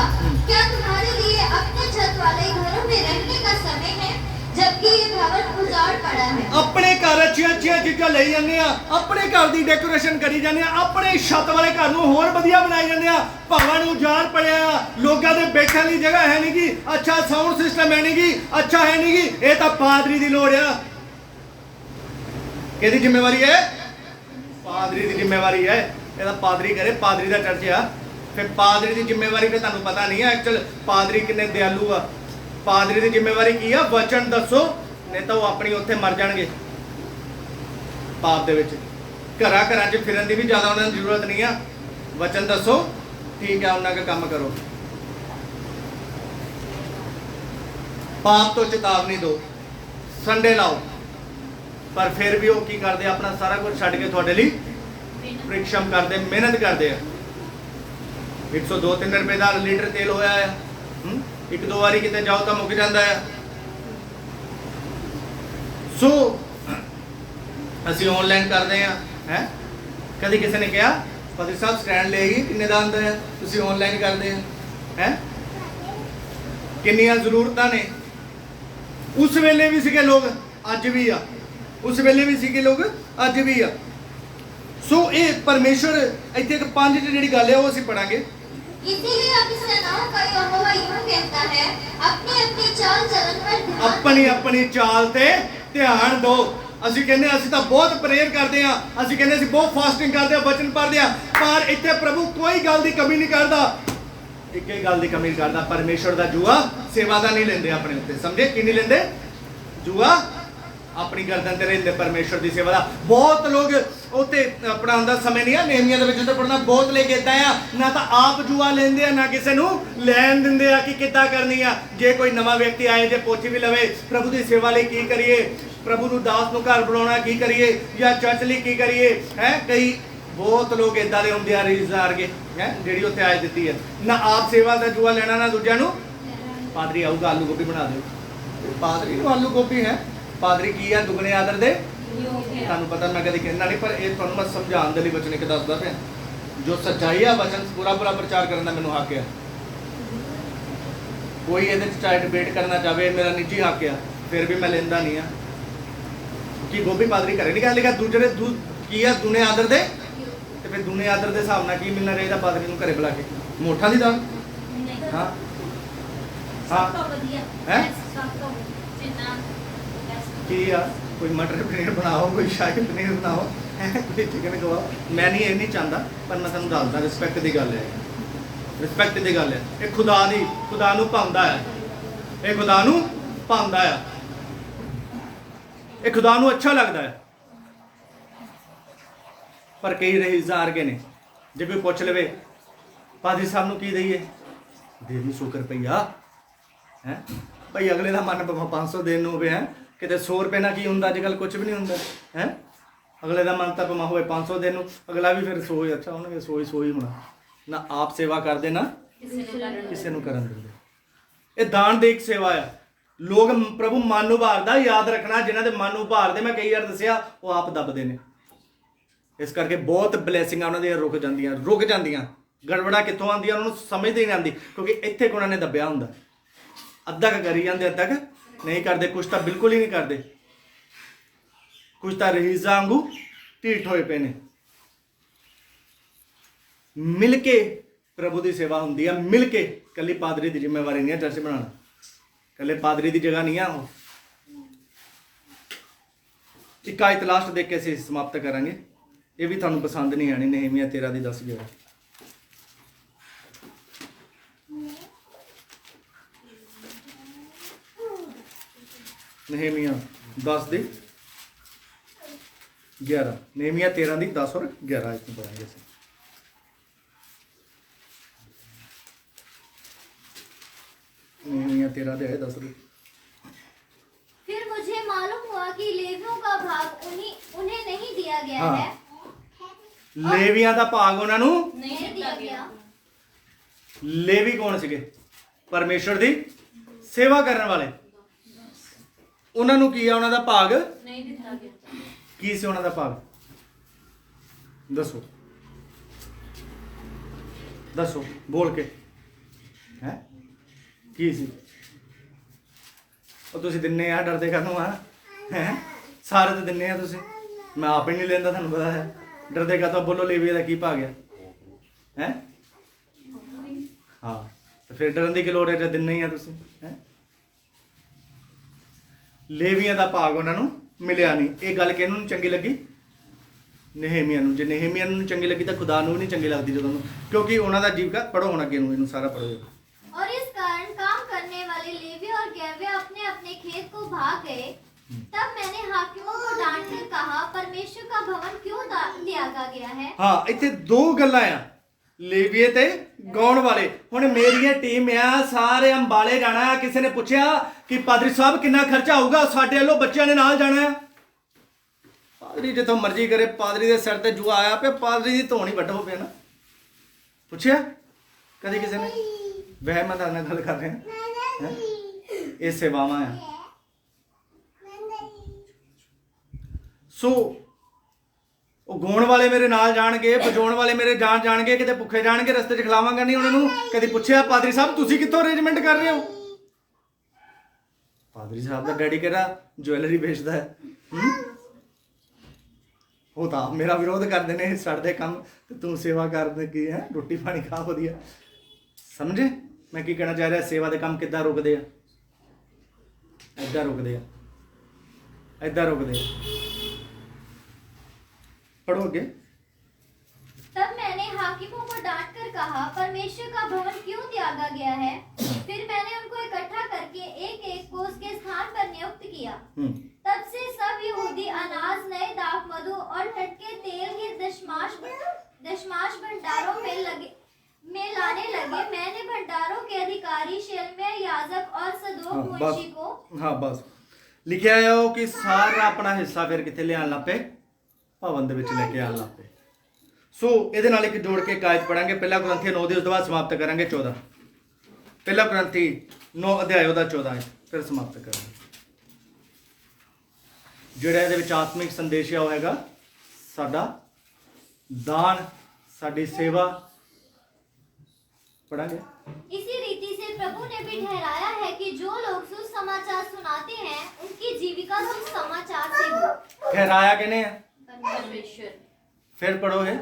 क्या तुम्हारे लिए अपने छत वाले घरों में रहने का समय है, जबकि ये भवन उजाड़ पड़ा है। अपने घर अच्छी चीज़ां ले जाने आ, अपने घर की डेकोरेशन करी जाने आ, अपने छत वाले घर नूं होर वधिया बनाई जाने आ, भवन उजाड़ पड़िया आ, लोगां दे बैठण दी जगह है नहीं गी, अच्छा साउंड सिस्टम है नहीं गी, अच्छा है नहीं गी। ये तां पादरी दी लोड़ आ। किहदी जिम्मेवारी है? पादरी दी जिम्मेवारी है। ਇਹਦਾ ਪਾਦਰੀ ਕਰੇ, ਪਾਦਰੀ ਦਾ ਚਰਚ ਆ। ਫਿਰ ਪਾਦਰੀ ਦੀ ਜ਼ਿੰਮੇਵਾਰੀ ਤੇ ਤੁਹਾਨੂੰ ਪਤਾ ਨਹੀਂ ਹੈ ਐਕਚੁਅਲ ਪਾਦਰੀ ਕਿੰਨੇ ਦਿਆਲੂ ਆ। ਪਾਦਰੀ ਦੀ ਜ਼ਿੰਮੇਵਾਰੀ ਕੀ ਆ? ਵਚਨ ਦੱਸੋ, ਨਹੀਂ ਤਾਂ ਉਹ ਆਪਣੀ ਉੱਥੇ ਮਰ ਜਾਣਗੇ ਪਾਪ ਦੇ ਵਿੱਚ। ਘਰਾਂ ਘਰਾਂ 'ਚ ਫਿਰਨ ਦੀ ਵੀ ਜ਼ਿਆਦਾ ਉਹਨਾਂ ਨੂੰ ਜ਼ਰੂਰਤ ਨਹੀਂ ਆ। ਵਚਨ ਦੱਸੋ, ਠੀਕ ਹੈ, ਉਹਨਾਂ ਦਾ ਕੰਮ ਕਰੋ। ਪਾਪ ਤੋਂ ਚੇਤਾਵਨੀ ਦਿਓ, ਸੰਡੇ ਲਾਓ, ਪਰ ਫਿਰ ਵੀ ਉਹ ਕੀ ਕਰਦੇ? ਆਪਣਾ ਸਾਰਾ ਕੁਝ ਛੱਡ ਕੇ ਤੁਹਾਡੇ ਲਈ परिश्रम करते, मेहनत करते हैं। 102-3 रुपए का लीटर तेल होया है, एक दो बारी किते जाओ तो मुक जाता है। सो असी ऑनलाइन करते हैं। कभी किसी ने कहा पादरी साहब स्टैंड लेगी किन्ने दा आंदा है, तुसी ऑनलाइन करते हैं। किन्नियां जरूरतां ने। उस वेले भी सीगे लोग, अज भी आ। उस वेले भी सीगे लोग, अज भी आ। सो ये परमेश्वर इत्थे एक 5 ਜਿਹੜੀ ਗੱਲ ਹੈ ਉਹ ਅਸੀਂ ਪੜਾਂਗੇ। इसीलिए अपनी सेनाओं का यहोवा यूं कहता है, अपनी अपनी चाल चलन पर ध्यान अपनी अपनी चाल ते ध्यान दो। ਅਸੀਂ ਕਹਿੰਦੇ ਅਸੀਂ ਤਾਂ ਬਹੁਤ ਪ੍ਰੇਅਰ ਕਰਦੇ ਆ, ਅਸੀਂ ਕਹਿੰਦੇ ਅਸੀਂ ਬਹੁਤ ਫਾਸਟਿੰਗ ਕਰਦੇ ਆ, ਵਚਨ ਪੜ੍ਹਦੇ ਆ, ਪਰ ਇੱਥੇ ਪ੍ਰਭੂ ਕੋਈ ਗੱਲ ਦੀ ਕਮੀ ਨਹੀਂ ਕਰਦਾ। ਇੱਕ ਹੀ ਗੱਲ ਦੀ ਕਮੀ ਨਹੀਂ ਕਰਦਾ, ਪਰਮੇਸ਼ਵਰ ਦਾ ਜੂਆ ਸੇਵਾ ਦਾ ਨਹੀਂ ਲੈਂਦੇ ਆਪਣੇ ਉੱਤੇ। ਸਮਝੇ? ਕੀ ਨਹੀਂ ਲੈਂਦੇ? ਜੂਆ अपनी गर्दन ते रहिंदे परमेश्वर की सेवा दा। बहुत लोग उत्ते अपना आंदा समय नहीं है। नेहमिया दे विच तो पढ़ना बहुत लेके इदां आ, ना तो आप जुआ लेंदे आ, ना किसी नूं लैन दिंदे आ कि किद्दां करनी आ। जे कोई नवा व्यक्ति आए, जे पुछ भी लवे प्रभु की सेवा लई की करिए, प्रभु नूं दास नूं घर बुलाउणा की करिए, या चर्च लई की करिए है। कई बहुत लोग इदां दे हुंदे आ रिश्तेदार के है जिहड़ी उत्ते आए दित्ती है। ना आप सेवा दा जुआ लेना, ना दूजिआं नूं। पादरी आऊगा आलू गोभी बना दिओ। पादरी नूं आलू गोभी है। पादरी की है? दुगने आदर दे। ਤੁਹਾਨੂੰ ਪਤਾ ਮੈਂ ਕਦੇ ਕਹਿਣਾ ਨਹੀਂ, ਪਰ ਇਹ ਤੁਹਾਨੂੰ ਮੈਂ ਸਮਝਾਉਣ ਦੇ ਲਈ ਵਚਨ ਇੱਕ ਦੱਸਦਾ ਪਿਆ। ਜੋ ਸੱਚਾਈ ਆ ਵਚਨ ਪੂਰਾ ਪ੍ਰਚਾਰ ਕਰਨ ਦਾ ਮੈਨੂੰ ਹੱਕ ਆ। ਕੋਈ ਇਹਦੇ ਚ ਚਾਹੇ ਡਿਬੇਟ ਕਰਨਾ ਚਾਹੇ, ਮੇਰਾ ਨਿੱਜੀ ਹੱਕ ਆ, ਫਿਰ ਵੀ ਮੈਂ ਲੈਂਦਾ ਨਹੀਂ ਆ। ਕਿ ਗੋਭੀ ਪਾਦਰੀ ਘਰੇ ਨਹੀਂ ਕਹਿ ਲਿਆ ਦੂਜੇ ਕੀ ਆ? ਦੁਨੇ ਆਦਰ ਦੇ। ਤੇ ਫਿਰ ਦੁਨੇ ਆਦਰ ਦੇ ਹਿਸਾਬ ਨਾਲ ਕੀ ਮਿਲਣਾ ਚਾਹੀਦਾ ਪਾਦਰੀ ਨੂੰ ਘਰੇ ਬੁਲਾ ਕੇ? ਮੋਠਾਂ ਦੀ ਦਾਲ। ਹਾਂ ਸਭ ਤੋਂ ਵਧੀਆ ਹੈ ਸਭ ਤੋਂ ਜਿੰਨਾ ਕੀ ਆ? कोई मटर पनीर बनाओ, कोई शाही पनीर बनाओ, कोई चिकन खवाओ। मैं नहीं ये नहीं चाहता, पर मैं तुहानूं दसदा रिस्पैक्ट की गल है। रिस्पैक्ट की गल है। ये खुदा नूं भांदा है, ये खुदा नूं भांदा है, ये खुदा नूं अच्छा लगता है। पर कई रहीज़दार के ने, जे कोई पुछ लवे पादरी साहब नूं की दईए, दे दी 100 रुपया है भाई। अगले का मन 500 देन नूं होवे है, किते 100 रुपए ना की हुंदा, अजकल कुछ भी नहीं हुंदा है। अगले का मन तो भावें होवे 500 दिन, अगला भी फिर 100 अच्छा उन्होंने 100 ही होना। ना आप सेवा करते, ना किसी नूं करन दिंदे। ये दान दे एक सेवा है। लोग प्रभु मन नूं भारदा, याद रखना जिन्हां दे मन नूं भारदे, मैं कई बार दस्सिया वो आप दबदे ने। इस करके बहुत ब्लैसिंगां उन्हां दी रुक जांदियां। गड़बड़ा कित्थों आंदियां उन्हां नूं समझ नहीं आंदी, क्योंकि इत्थे उन्हां ने दबिया हुंदा। अद्धा क करी जांदे, अद्धा क नहीं करते, कुछ तो बिल्कुल ही नहीं करते, कुछ तो रहीज़ां वांगू ढीठ होए पे ने। मिल के प्रभु की सेवा होंदी है, मिल के। कली पादरी की जिम्मेवारी नहीं है चर्च बनाना, कले पादरी की जगह नहीं है वो। एक आयत लास्ट देख के असीं समाप्त करांगे, ये भी तुहानूं पसंद नहीं आनी। नेहमिया 13:10-11 नेहमिया 10:11 नेहमिया 13:10 और 11 इसमें पढ़ेंगे। नेहमिया 13:10। फिर मुझे मालूम हुआ कि लेवियों का भाग उन्हें नहीं दिया गया हाँ। है। लेवियां दा भाग उन्हां नूं नहीं दिया गया। लेवी कौन सीगे? परमेश्वर दी सेवा करने वाले। उन्हां नूं की है? उन्हां दा भाग नहीं दिता गया। की सी उन्हां दा भाग? ਦੱਸੋ ਦੱਸੋ ਬੋਲ ਕੇ ਹੈ ਕੀ ਸੀ ਉਹ ਤੁਸੀਂ ਦਿੰਨੇ ਆ ਡਰਦੇ ਕਾਹਨੂੰ ਆ ਹੈ ਸਾਰੇ ਤਾਂ ਦਿੰਨੇ ਆ ਤੁਸੀਂ ਮੈਂ ਆਪ ਹੀ ਨਹੀਂ ਲੈਂਦਾ ਤੁਹਾਨੂੰ ਪਤਾ ਹੈ ਡਰਦੇ ਕਾਹਤੋਂ ਬੋਲੋ ਲੇਵੀਆ ਦਾ ਕੀ ਭਾਗ ਹੈ ਹਾਂ ਤੇ ਫਿਰ ਡਰਨ ਦੀ ਕੀ ਲੋੜ ਹੈ ਜੇ ਦਿੰਨੇ ਹੀ ਆ ਤੁਸੀਂ ਹੈ ਲੇਵੀਆਂ ਦਾ ਭਾਗ ਉਹਨਾਂ ਨੂੰ ਮਿਲਿਆ ਨਹੀਂ ਇਹ ਗੱਲ ਕਿਹਨੂੰ ਨਹੀਂ ਚੰਗੀ ਲੱਗੀ ਨehemia ਨੂੰ ਜੇ nehemia ਨੂੰ ਚੰਗੀ ਲੱਗੀ ਤਾਂ ਖੁਦਾ ਨੂੰ ਵੀ ਨਹੀਂ ਚੰਗੀ ਲੱਗਦੀ ਜਦੋਂ ਨੂੰ ਕਿਉਂਕਿ ਉਹਨਾਂ ਦਾ ਜੀਵਕਾ ਪੜੋ ਹੁਣ ਅੱਗੇ ਨੂੰ ਇਹਨੂੰ ਸਾਰਾ ਪੜੋ और इस कारण काम करने वाले लेवी और गैवे अपने अपने खेत को भाग गए तब मैंने हाकिमों को डांट कर कहा परमेश्वर का भवन क्यों त्यागा गया है ਹਾਂ ਇੱਥੇ ਦੋ ਗੱਲਾਂ ਆ ਲੇਵੀਏ ਤੇ ਗਾਉਣ ਵਾਲੇ ਹੁਣ ਮੇਰੀ ਇਹ ਟੀਮ ਆ ਸਾਰੇ ਅੰਬਾਲੇ ਜਾਣਾ ਕਿਸੇ ਨੇ ਪੁੱਛਿਆ ਕਿ ਪਾਦਰੀ ਸਾਹਿਬ ਕਿੰਨਾ ਖਰਚਾ ਆਊਗਾ ਸਾਡੇ ਵੱਲੋਂ ਬੱਚਿਆਂ ਦੇ ਨਾਲ ਜਾਣਾ ਪਾਦਰੀ ਜਿੱਥੋਂ ਮਰਜ਼ੀ ਕਰੇ ਪਾਦਰੀ ਦੇ ਸਿਰ ਤੇ ਜੂਆ ਆਇਆ ਪਿਆ ਪਾਦਰੀ ਦੀ ਧੌਣ ਹੀ ਵੱਢੋ ਪਿਆ ਨਾ ਪੁੱਛਿਆ ਕਦੀ ਕਿਸੇ ਨੇ ਵਹਿ ਮੈਂ ਤੁਹਾਡੇ ਨਾਲ ਗੱਲ ਕਰ ਰਿਹਾ ਇਹ ਸੇਵਾਵਾਂ ਆ ਸੋ ਉਹ ਗਾਉਣ ਵਾਲੇ ਮੇਰੇ ਨਾਲ ਜਾਣਗੇ ਵਜਾਉਣ ਵਾਲੇ ਮੇਰੇ ਜਾਣਗੇ ਕਿਤੇ ਭੁੱਖੇ ਜਾਣਗੇ ਰਸਤੇ 'ਚ ਖਿਲਾਵਾਂਗਾ ਨਹੀਂ ਉਹਨਾਂ ਨੂੰ ਕਦੀ ਪੁੱਛਿਆ ਪਾਦਰੀ ਸਾਹਿਬ ਤੁਸੀਂ ਕਿੱਥੋਂ ਅਰੇਂਜਮੈਂਟ ਕਰ ਰਹੇ ਹੋ ਪਾਦਰੀ ਸਾਹਿਬ ਦਾ ਡੈਡੀ ਕਿਹੜਾ ਜੁਐਲਰੀ ਵੇਚਦਾ ਹੈ ਉਹ ਤਾਂ ਮੇਰਾ ਵਿਰੋਧ ਕਰਦੇ ਨੇ ਛੱਡਦੇ ਕੰਮ ਤੇ ਤੂੰ ਸੇਵਾ ਕਰਦੇ ਕੀ ਹੈ ਰੋਟੀ ਪਾਣੀ ਖਾ ਵਧੀਆ ਸਮਝੇ ਮੈਂ ਕੀ ਕਹਿਣਾ ਚਾਹ ਰਿਹਾ ਸੇਵਾ ਦੇ ਕੰਮ ਕਿੱਦਾਂ ਰੁਕਦੇ ਆ ਏਦਾਂ ਰੁਕਦੇ ਆ पढ़ो आगे तब मैंने हाकिमों को डांट कर कहा परमेश्वर का भवन क्यों त्यागा गया है फिर मैंने उनको इकट्ठा करके एक एक को उसके स्थान पर नियुक्त किया तब से सब यहूदी अनाज नए दाख मधु और टटके तेल के दशमाश भंडारों में लाने लगे मैंने भंडारों के अधिकारी शेलमिया याजक और सदोक मुंशी को हाँ बस लिखा है कि सारा अपना हिस्सा फिर कितने लिया लापे ਭਵਨ ਦੇ ਵਿੱਚ ਲੈ ਕੇ ਆਉਣ ਲੱਗ ਪਏ ਸੋ ਇਹਦੇ ਨਾਲ ਇੱਕ ਜੋੜ ਕੇ ਇੱਕ ਆਇਤ ਪੜਾਂਗੇ ਪਹਿਲਾ ਕੁਰਿੰਥੀ 9 ਦੇ ਉਸ ਤੋਂ ਬਾਅਦ ਸਮਾਪਤ ਕਰਾਂਗੇ 14 ਪਹਿਲਾ ਕੁਰਿੰਥੀ 9 ਅਧਿਆਇ ਉਹਦਾ 14 ਆਇਤ ਫਿਰ ਸਮਾਪਤ ਕਰਾਂਗੇ ਜਿਹੜਾ ਇਹਦੇ ਵਿੱਚ ਆਤਮਿਕ ਸੰਦੇਸ਼ ਆ ਉਹ ਹੈਗਾ ਸਾਡਾ ਦਾਨ ਸਾਡੀ ਸੇਵਾ ਪੜਾਂਗੇ इसी रीति से प्रभु ने भी ठहराया है कि जो लोग सुसमाचार सुनाते हैं उनकी जीविका सुसमाचार से हो ठहराया किने है परमेश्वर फिर पढ़ो है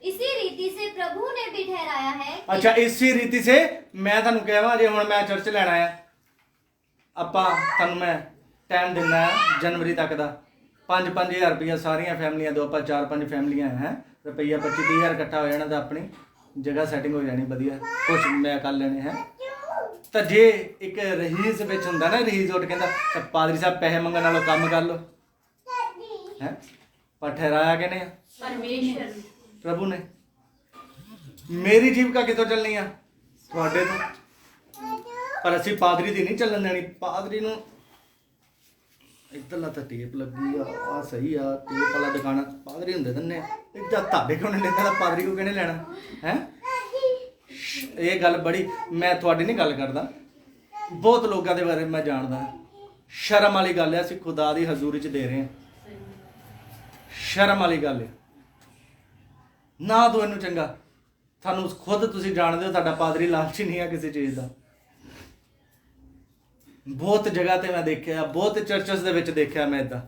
इसी रीति से प्रभु ने भी ठहराया है अच्छा इसी रीति से मैं ਤੁਹਾਨੂੰ ਕਹਾਂ ਜੇ ਹੁਣ ਮੈਂ ਚਰਚ ਲੈਣਾ ਆ ਆਪਾਂ ਤੁਹਾਨੂੰ ਮੈਂ ਟਾਈਮ ਦਿੰਦਾ ਜਨਵਰੀ ਤੱਕ ਦਾ 5-5000 ਰੁਪਇਆ ਸਾਰੀਆਂ ਫੈਮਲੀਆਂ ਦੋ ਆਪਾਂ 4-5 ਫੈਮਲੀਆਂ ਹੈ ਰੁਪਈਆ 25-30,000 ਇਕੱਠਾ ਹੋ ਜਾਣਾ ਤਾਂ ਆਪਣੀ ਜਗ੍ਹਾ ਸੈਟਿੰਗ ਹੋ ਜਾਣੀ ਵਧੀਆ ਕੁਝ ਮੈਂ ਕਰ ਲੈਣੇ ਹੈ ਤਾਂ ਜੇ ਇੱਕ ਰਹੀਸ ਵਿੱਚ ਹੁੰਦਾ ਨਾ ਰਹੀਸ ਉੱਠ ਕਹਿੰਦਾ ਤਾਂ ਪਾਦਰੀ ਸਾਹਿਬ ਪੈਸੇ ਮੰਗਣ ਨਾਲੋਂ ਕੰਮ ਕਰ ਲਓ ਹੈ ਪਰ ਠਹਿਰਾਇਆ ਕਿਨੇ परमेश्वर प्रभु ने मेरी जीविका कितों चलनी है ਤੁਹਾਡੇ ਤੋਂ ਪਰ ਅਸੀਂ ਪਾਦਰੀ ਦੀ ਨਹੀਂ ਚੱਲਣ ਦੇਣੀ ਪਾਦਰੀ ਨੂੰ ਇੱਧਰਲਾ ਤਾਂ ਟੇਪ ਲੱਗੀ ਆ ਸਹੀ ਆ ਟੇਪ ਵਾਲਾ ਦੁਕਾਨ ਪਾਦਰੀ ਹੁੰਦੇ ਦਿੰਨੇ ਇੱਦਾਂ ਤੁਹਾਡੇ ਕੋਲ ਨਹੀਂ ਲੈਂਦਾ ਤਾਂ ਪਾਦਰੀ ਕੋ ਕਿਹਨੇ ਲੈਣਾ ਹੈ ਇਹ ਗੱਲ ਬੜੀ ਮੈਂ ਤੁਹਾਡੀ ਨਹੀਂ ਗੱਲ ਕਰਦਾ ਬਹੁਤ ਲੋਕਾਂ ਦੇ ਬਾਰੇ ਮੈਂ ਜਾਣਦਾ ਸ਼ਰਮ ਵਾਲੀ ਗੱਲ ਹੈ ਅਸੀਂ ਖੁਦਾ ਦੀ ਹਜ਼ੂਰੀ 'ਚ ਦੇ ਰਹੇ ਹਾਂ ਸ਼ਰਮ ਵਾਲੀ ਗੱਲ ਹੈ ਨਾ ਦੋ ਇਹਨੂੰ ਚੰਗਾ ਤੁਹਾਨੂੰ ਖੁਦ ਤੁਸੀਂ ਜਾਣਦੇ ਹੋ ਤੁਹਾਡਾ ਪਾਦਰੀ ਲਾਲਚੀ ਨਹੀਂ ਆ ਕਿਸੇ ਚੀਜ਼ ਦਾ ਬਹੁਤ ਜਗ੍ਹਾ ਤੇ ਮੈਂ ਦੇਖਿਆ ਬਹੁਤ ਚਰਚਸ ਦੇ ਵਿੱਚ ਦੇਖਿਆ ਮੈਂ ਇਦਾਂ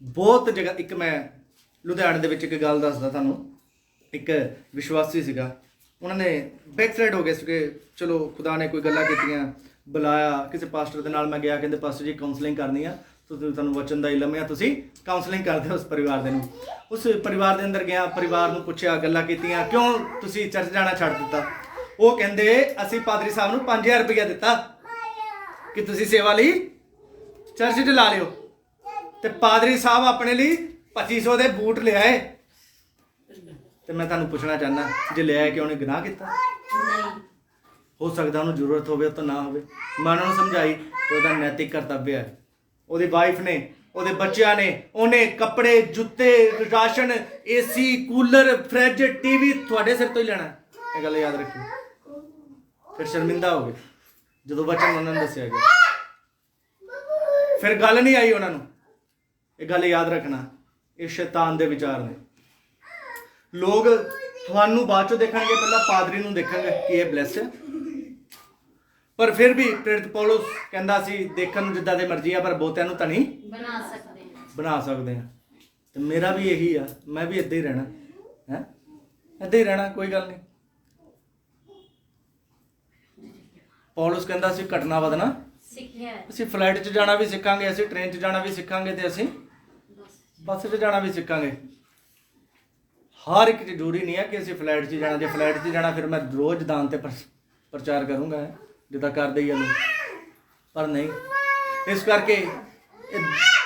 ਬਹੁਤ ਜਗ੍ਹਾ ਇੱਕ ਮੈਂ ਲੁਧਿਆਣੇ ਦੇ ਵਿੱਚ ਇੱਕ ਗੱਲ ਦੱਸਦਾ ਤੁਹਾਨੂੰ ਇੱਕ ਵਿਸ਼ਵਾਸੀ ਸੀਗਾ ਉਹਨਾਂ ਨੇ ਬੈਕ ਸਾਈਡ ਹੋ ਗਏ ਸੀ ਕਿ ਚਲੋ ਖੁਦਾ ਨੇ ਕੋਈ ਗੱਲਾਂ ਕੀਤੀਆਂ ਬੁਲਾਇਆ ਕਿਸੇ ਪਾਸਟਰ ਦੇ ਨਾਲ ਮੈਂ ਗਿਆ ਕਹਿੰਦੇ ਪਾਸਟਰ ਜੀ ਕਾਉਂਸਲਿੰਗ ਕਰਨੀ ਆ ਤੁਹਾਨੂੰ ਵਚਨ ਦਾ ਇਲਮ ਆ ਤੁਸੀਂ ਕਾਉਂਸਲਿੰਗ ਕਰਦੇ ਹੋ ਉਸ ਪਰਿਵਾਰ ਦੇ ਨੂੰ ਉਸ ਪਰਿਵਾਰ ਦੇ ਅੰਦਰ ਗਿਆ ਪਰਿਵਾਰ ਨੂੰ ਪੁੱਛਿਆ ਗੱਲਾਂ ਕੀਤੀਆਂ ਕਿਉਂ ਤੁਸੀਂ ਚਰਚ ਜਾਣਾ ਛੱਡ ਦਿੱਤਾ ਉਹ ਕਹਿੰਦੇ ਅਸੀਂ ਪਾਦਰੀ ਸਾਹਿਬ ਨੂੰ 5000 ਰੁਪਇਆ ਦਿੱਤਾ ਕਿ ਤੁਸੀਂ ਸੇਵਾ ਲਈ ਚਰਚ 'ਚ ਲਾ ਲਿਓ ਤੇ ਪਾਦਰੀ ਸਾਹਿਬ ਆਪਣੇ ਲਈ 2500 ਦੇ ਬੂਟ ਲਿਆਏ ਤੇ ਮੈਂ ਤੁਹਾਨੂੰ ਪੁੱਛਣਾ ਚਾਹੁੰਦਾ ਜੇ ਲਿਆਏ ਕਿ ਉਹਨੇ ਗੁਨਾਹ ਕੀਤਾ ਨਹੀਂ ਹੋ ਸਕਦਾ ਉਹਨੂੰ ਜ਼ਰੂਰਤ ਹੋਵੇ ਤਾਂ ਨਾ ਹੋਵੇ ਮੈਂ ਉਹਨਾਂ ਨੂੰ ਸਮਝਾਈ ਕਿ ਉਹਦਾ ਨੈਤਿਕ ਕਰਤੱਵ ਹੈ ਉਹਦੀ ਵਾਈਫ ਨੇ ਉਹਦੇ ਬੱਚਿਆਂ ਨੇ ਉਹਨੇ ਕੱਪੜੇ ਜੁੱਤੇ ration AC cooler fridge TV ਤੁਹਾਡੇ ਸਿਰ ਤੋਂ ਹੀ ਲੈਣਾ ਇਹ ਗੱਲ ਯਾਦ ਰੱਖਿਓ ਫਿਰ ਸ਼ਰਮਿੰਦਾ ਹੋ ਗਏ ਜਦੋਂ ਵਚਨ ਉਹਨਾਂ ਨੂੰ ਦੱਸਿਆ ਗਿਆ ਫਿਰ ਗੱਲ ਨਹੀਂ ਆਈ ਉਹਨਾਂ ਨੂੰ ਇਹ ਗੱਲ ਯਾਦ ਰੱਖਣਾ ਇਹ ਸ਼ੈਤਾਨ ਦੇ ਵਿਚਾਰ ਨੇ ਲੋਕ ਤੁਹਾਨੂੰ ਬਾਅਦ ਚੋਂ ਦੇਖਣਗੇ, ਪਹਿਲਾਂ ਪਾਦਰੀ ਨੂੰ ਦੇਖਣਗੇ ਕਿ ਇਹ ਬਲੈਸ ਹੈ। ਪਰ ਫਿਰ ਵੀ ਪ੍ਰੇਰਿਤ ਪੌਲਸ ਕਹਿੰਦਾ ਸੀ ਦੇਖਣ ਨੂੰ ਜਿੱਦਾਂ ਦੇ ਮਰਜ਼ੀ ਆ, ਪਰ ਬਹੁਤਿਆਂ ਨੂੰ ਤਾਂ ਨਹੀਂ ਬਣਾ ਸਕਦੇ ਆ। ਤੇ ਮੇਰਾ ਵੀ ਇਹੀ ਆ, ਮੈਂ ਵੀ ਇੱਦਾਂ ਹੀ ਰਹਿਣਾ ਹੈ, ਇੱਦਾਂ ਹੀ ਰਹਿਣਾ, ਕੋਈ ਗੱਲ ਨਹੀਂ। ਪੌਲਸ ਕਹਿੰਦਾ ਸੀ ਘਟਨਾ ਵਧਣਾ ਸਿੱਖਿਆ। ਅਸੀਂ ਫਲਾਈਟ 'ਚ ਜਾਣਾ ਵੀ ਸਿੱਖਾਂਗੇ, ਅਸੀਂ ਟ੍ਰੇਨ 'ਚ ਜਾਣਾ ਵੀ ਸਿੱਖਾਂਗੇ, ਤੇ ਅਸੀਂ ਬੱਸ 'ਚ ਜਾਣਾ ਵੀ ਸਿੱਖਾਂਗੇ। ਹਰ ਇੱਕ ਜ਼ਰੂਰੀ ਨਹੀਂ ਹੈ ਕਿ ਅਸੀਂ ਫਲਾਈਟ 'ਚ ਜਾਣਾ। ਜੇ ਫਲਾਈਟ 'ਚ ਜਾਣਾ ਫਿਰ ਮੈਂ ਰੋਜ਼ ਦਾਨ ਤੇ ਪ੍ਰਚਾਰ ਕਰੂੰਗਾ, ਜਿੱਦਾਂ ਕਰਦੇ ਹੀ ਆ ਲੋਕ, ਪਰ ਨਹੀਂ। ਇਸ ਕਰਕੇ ਇਹ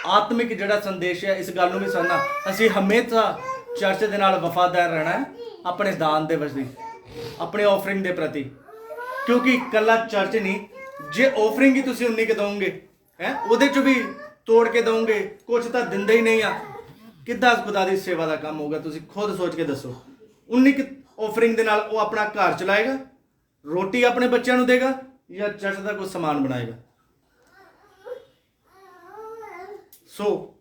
ਆਤਮਿਕ ਜਿਹੜਾ ਸੰਦੇਸ਼ ਹੈ, ਇਸ ਗੱਲ ਨੂੰ ਵੀ ਸਮਝਣਾ, ਅਸੀਂ ਹਮੇਸ਼ਾ ਚਰਚ ਦੇ ਨਾਲ ਵਫਾਦਾਰ ਰਹਿਣਾ ਹੈ, ਆਪਣੇ ਦਾਨ ਦੇ ਪ੍ਰਤੀ, ਆਪਣੇ ਆਫਰਿੰਗ ਦੇ ਪ੍ਰਤੀ। ਕਿਉਂਕਿ ਇਕੱਲਾ ਚਰਚ ਨਹੀਂ, ਜੇ ਆਫਰਿੰਗ ਹੀ ਤੁਸੀਂ ਉਨੀ ਕੁ ਦਓਗੇ ਹੈ, ਉਹਦੇ 'ਚ ਵੀ ਤੋੜ ਕੇ ਦਓਗੇ, ਕੁਛ ਤਾਂ ਦਿੰਦੇ ਹੀ ਨਹੀਂ ਆ, ਕਿੱਦਾਂ ਖੁਦਾ ਦੀ ਸੇਵਾ ਦਾ ਕੰਮ ਹੋਊਗਾ? ਤੁਸੀਂ ਖੁਦ ਸੋਚ ਕੇ ਦੱਸੋ। ਉਨੀ ਕੁ ਆਫਰਿੰਗ ਦੇ ਨਾਲ ਉਹ ਆਪਣਾ ਘਰ ਚਲਾਏਗਾ, ਰੋਟੀ ਆਪਣੇ ਬੱਚਿਆਂ ਨੂੰ ਦੇਗਾ, ਜਾਂ ਚਰਚ ਦਾ ਕੋਈ ਸਮਾਨ ਬਣਾਏਗਾ? ਸੋ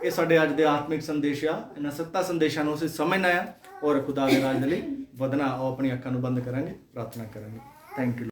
ਇਹ ਸਾਡੇ ਅੱਜ ਦੇ ਆਤਮਿਕ ਸੰਦੇਸ਼ ਆ। ਇਹਨਾਂ ਸੱਤਾ ਸੰਦੇਸ਼ਾਂ ਨੂੰ ਅਸੀਂ ਸਮਝਣਾ ਆ ਔਰ ਖੁਦਾ ਦੇ ਰਾਜ ਦੇ ਲਈ ਵਧਣਾ। ਉਹ ਆਪਣੀ ਅੱਖਾਂ ਨੂੰ ਬੰਦ ਕਰਾਂਗੇ, ਪ੍ਰਾਰਥਨਾ ਕਰਾਂਗੇ। Thank you.